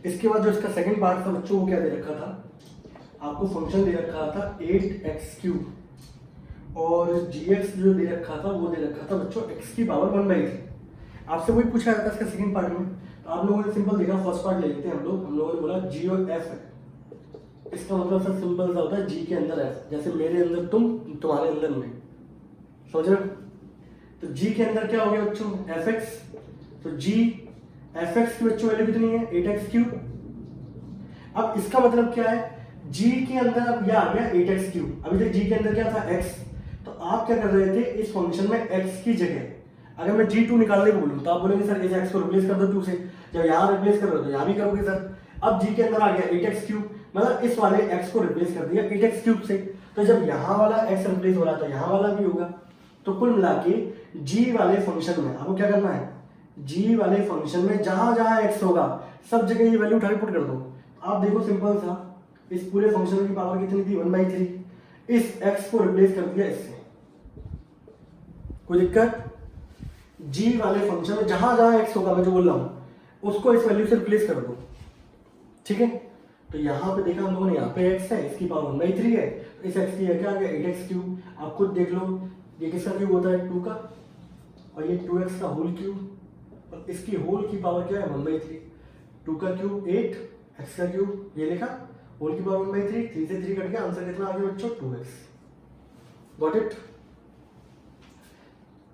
इसके बाद जो इसका सेकंड पार्ट था बच्चों वो क्या दे रखा था? आपको फंक्शन दे रखा था 8x³ और gx जो दे रखा था वो दे रखा था बच्चों x की पावर 1/3। आपसे वही पूछा जाता है इसका सेकंड पार्ट में, तो आप लोगों ने सिंपल देखा, फर्स्ट पार्ट ले लेते हैं हम लोगों ने बोला g और f है। इसका मतलब सर सिंपल सा होता है g के अंदर f, जैसे मेरे अंदर तुम, तुम्हारे अंदर मैं, समझ रहे हो? तो g के अंदर क्या हो गया बच्चों, fx। तो g fx की बच्चों वैल्यू कितनी है, 8x³। अब इसका मतलब क्या है, g के अंदर अब यह आ गया 8x³। अभी तक g के अंदर क्या था, x। तो आप क्या कर रहे थे, इस फंक्शन में x की जगह अगर मैं g2 निकालने को बोलूं तो आप बोलेंगे सर इस x को रिप्लेस कर दो 2 से। जब यहाँ रिप्लेस कर रहे हो तो यहाँ भी करोगे सर। अब g के अंदर आ गया 8x³, मतलब इस वाले x को रिप्लेस कर दिया 8x³ से। तो जब यहाँ वाला x रिप्लेस हो रहा है तो यहाँ वाला भी होगा। तो कुल मिला के g वाले फंक्शन में आपको क्या करना है, g वाले फंक्शन में जहां जहां x होगा सब जगह ये वैल्यू उठा के पुट कर दो। आप देखो सिंपल सा, इस पूरे फंक्शन की पावर कितनी थी, 1/3। इस x को रिप्लेस कर दिया इससे, कोई दिक्कत? g वाले फंक्शन में जहां जहां x होगा, मैं जो बोल रहा हूं उसको इस वैल्यू से रिप्लेस कर दो, ठीक है? तो यहाँ पे देखा हम लोगों ने, यहाँ पे x है, इसकी पावर 1/3 है, तो इस x की क्या आ गया 8x³। आप खुद देख लो, ये किसका क्यूब होता है, 2 का, और ये 2x का होल क्यूब, और इसकी होल की पावर क्या है 1/3। 2 का क्यूब 8, x का क्यूब ये लिखा, होल की पावर 1/3, 3 से 3 कट गया, आंसर कितना आ गया बच्चों, 2x। Got it?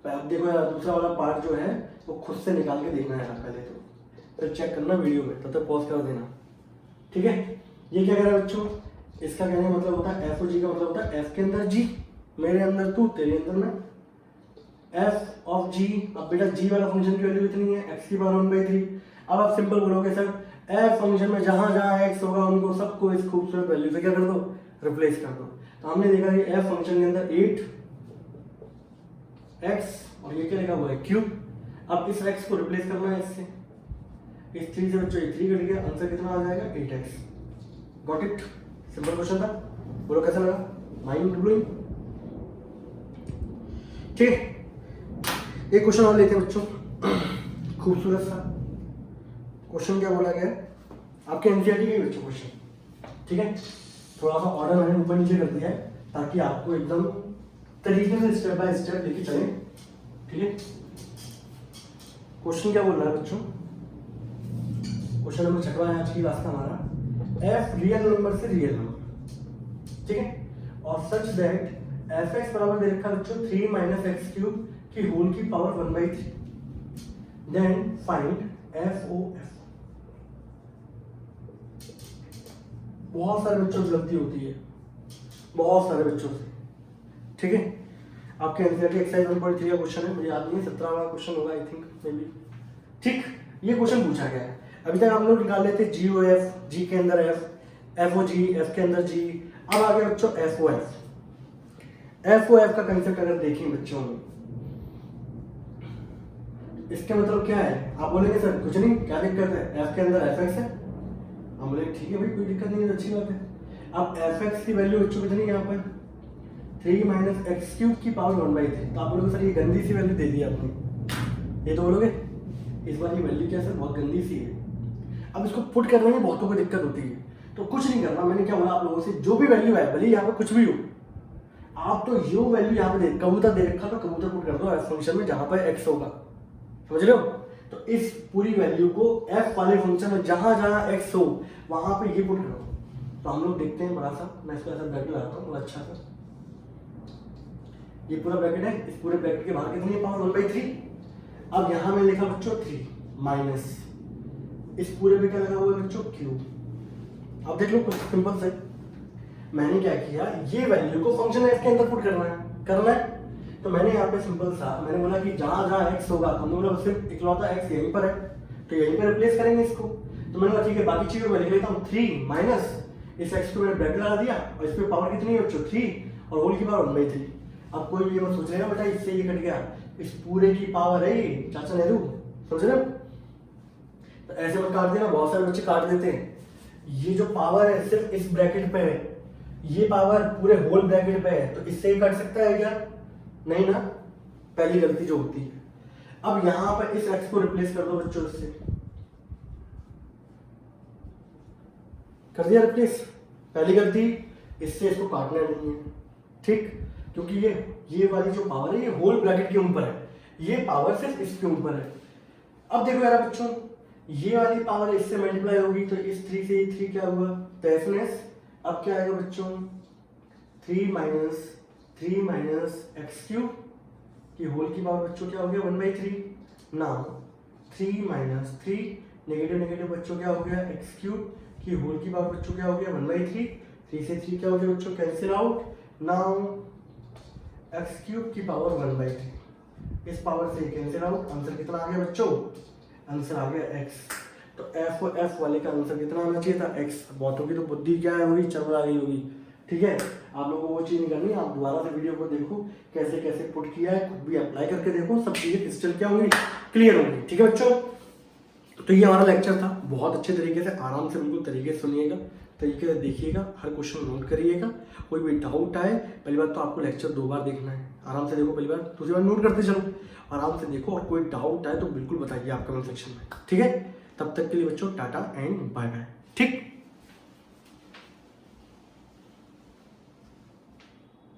अब देखो यार, दूसरा वाला पार्ट जो है वो खुद से निकाल के देखना है पहले, तो फिर चेक करना वीडियो में, तब तक पॉज कर देना, ठीक है? ये क्या कह रहा है बच्चों, इसका कहने का मतलब होता है f और g का मतलब होता है f के अंदर g, मेरे अंदर तू, तेरे अंदर मैं, f ऑफ g। अब बेटा g वाला फंक्शन की वैल्यू कितनी है, x की पावर 1/3। अब आप सिंपल बोलोगे सर f फंक्शन में जहां जहां x होगा उनको सबको इस खूबसूरत वैल्यू से क्या कर दो, रिप्लेस कर दो। तो हमने देखा कि f फंक्शन के अंदर 8x और ये क्या लिखा हुआ है, क्यूब। अब इस x को रिप्लेस करना है इससे, इस 3 से बच्चों 3 कट गया, आंसर कितना आ जाएगा 8x। Got it? Simple question था, बोलो कैसा लगा, माइंड ब्लोइंग, ठीक है? एक क्वेश्चन और लेते हैं बच्चों, खूबसूरत सा क्वेश्चन। क्या बोला गया है, आपके एनसीईआरटी का ही बच्चों क्वेश्चन, ठीक है? थोड़ा सा ऑर्डर मैंने ऊपर नीचे कर दिया है ताकि आपको एकदम तरीके से स्टेप बाय स्टेप लेके चले, ठीक है? क्वेश्चन क्या बोल रहा है बच्चों, क्वेश्चन नंबर 6 है आज की क्लास का हमारा, f रियल नंबर से रियल नंबर, ठीक है? और सच दैट fx बराबर दे रखा बच्चों 3 - x³ की होल की power 1/3, then find f o f। बहुत सारे बच्चों से गलती होती है, बहुत सारे बच्चों से, ठीक है? आपके एनसीईआरटी एक्सरसाइज 1.3 का क्वेश्चन है, मुझे याद नहीं है 17 वाला क्वेश्चन होगा आई थिंक, मे बी, ठीक? ये क्वेश्चन पूछा गया है। अभी तक हम लोग निकाल लेते जी ओ एफ, जी के अंदर F, F O G, F के अंदर जी। अब आ गया बच्चों F O F. F O F का कंसेप्ट अगर देखें बच्चों में, इसका मतलब क्या है? आप बोलेंगे सर कुछ नहीं, क्या दिक्कत है, एफ के अंदर एफ एक्स है। हम बोले ठीक है भाई, कोई दिक्कत नहीं है, अच्छी बात है। अब एफ एक्स की वैल्यू बच्चों कितनी है यहाँ पर, 3 - x³ की पावर 1/3। तो आप बोलोगे सर ये गंदी सी वैल्यू दे दी आपने, ये तो बोलोगे इस बार ये वैल्यू क्या सर बहुत गंदी सी है। अब इसको पुट करने में बहुतों को दिक्कत होती है, तो कुछ नहीं करना। मैंने क्या बोला आप लोगों से, जो भी वैल्यू है भले यहाँ पे कुछ भी हो, आप तो यो वैल्यू यहाँ पे कबूतर दे रखा तो कबूतर पुट कर दो एफ फंक्शन में जहां पर एक्स होगा, समझ रहे हो? तो इस पूरी वैल्यू को एफ वाले फंक्शन में जहां जहां एक्स हो वहां पे ये पुट करो। तो हम लोग देखते हैं बड़ा सा, मैं इसको ऐसा ब्रैकेट लगाता हूँ बड़ा अच्छा सा, ये पूरा ब्रैकेट है, इस पूरे ब्रैकेट के बाहर कितनी है पावर 1/3। अब यहाँ में लिखा बच्चों 3 माइनस इस पूरे पे क्या लगा हुआ है बच्चों क्यूब। अब देख लो कुछ सिंपल से, मैंने क्या किया, ये वैल्यू को फंक्शन एफ के अंदर पुट करना है। तो मैंने यहाँ पे सिंपल सा मैंने बोला कि जहां जहां एक्स होगा, हमने बोला सिर्फ इकलौता एक्स यहीं पर है तो यहीं पर रिप्लेस करेंगे इसको। तो मैंने कहा ठीक है, बाकी चीजों में लिख लेता हूँ 3 माइनस इस एक्स को मैंने ब्रैकेट लगा दिया और इस पे पावर कितनी है बच्चों 3 और होल की पावर 1/3। अब कोई ये मत सोच रहे ना बेटा इससे ये कट गया, इस पूरे की पावर है ये चाचा नेहरू, समझ रहे हो? तो ऐसे मत काट देना, बहुत सारे बच्चे काट देते हैं। ये जो पावर है सिर्फ इस ब्रैकेट पे है, ये पावर पूरे होल ब्रैकेट पे है, तो इससे ही कट सकता है क्या? नहीं ना, पहली गलती जो होती है। अब यहां पर इस एक्स को रिप्लेस कर दो बच्चों, इससे कर दिया रिप्लेस, पहली गलती, इससे इसको काटना नहीं है, ठीक, क्योंकि ये वाली जो पावर है ये होल ब्रैकेट के ऊपर है, ये पावर सिर्फ इसके ऊपर है। अब देखो यार बच्चों, ये वाली पावर इससे मल्टीप्लाई होगी तो इस 3 से 3 क्या हुआ, डेफिनेस। अब क्या आएगा बच्चों, 3 माइनस एक्स क्यूब की होल की पावर बच्चों क्या हो गया 1/3। नाउ 3 माइनस 3 नेगेटिव बच्चों क्या हो गया एक्स क्यूब की होल की पावर बच्चों क्या हो गया 1/3। 3 से 3 क्या हो गया बच्चों, cancel out. Now x cube की पावर 1/3, इस पावर से कैंसिल आउट। आंसर कितना आ गया बच्चों, आंसर आ गया x। तो एफ वाले का आंसर कितना आना चाहिए था, x। बहुतों की तो बुद्धि क्या है होगी, चल आ गई होगी, ठीक है। आप लोगों को वो चीज़ नहीं करनी, आप दोबारा से वीडियो को देखो कैसे कैसे पुट किया है, खुद भी अप्लाई करके देखो, सब चीज़ें क्रिस्टल क्या होंगी, क्लियर होंगी, ठीक है बच्चों। तो ये हमारा लेक्चर था, बहुत अच्छे तरीके से आराम से बिल्कुल तरीके से सुनिएगा, तरीके से देखिएगा, हर क्वेश्चन नोट करिएगा। कोई भी डाउट आए, पहली बात तो आपको लेक्चर 2 बार देखना है, आराम से देखो पहली बार, दूसरी बार नोट करते चलो, आराम से देखो, और कोई डाउट आए तो बिल्कुल बताइए आप कमेंट सेक्शन में, ठीक है। तब तक के लिए बच्चों टाटा एंड बाय बाय, ठीक।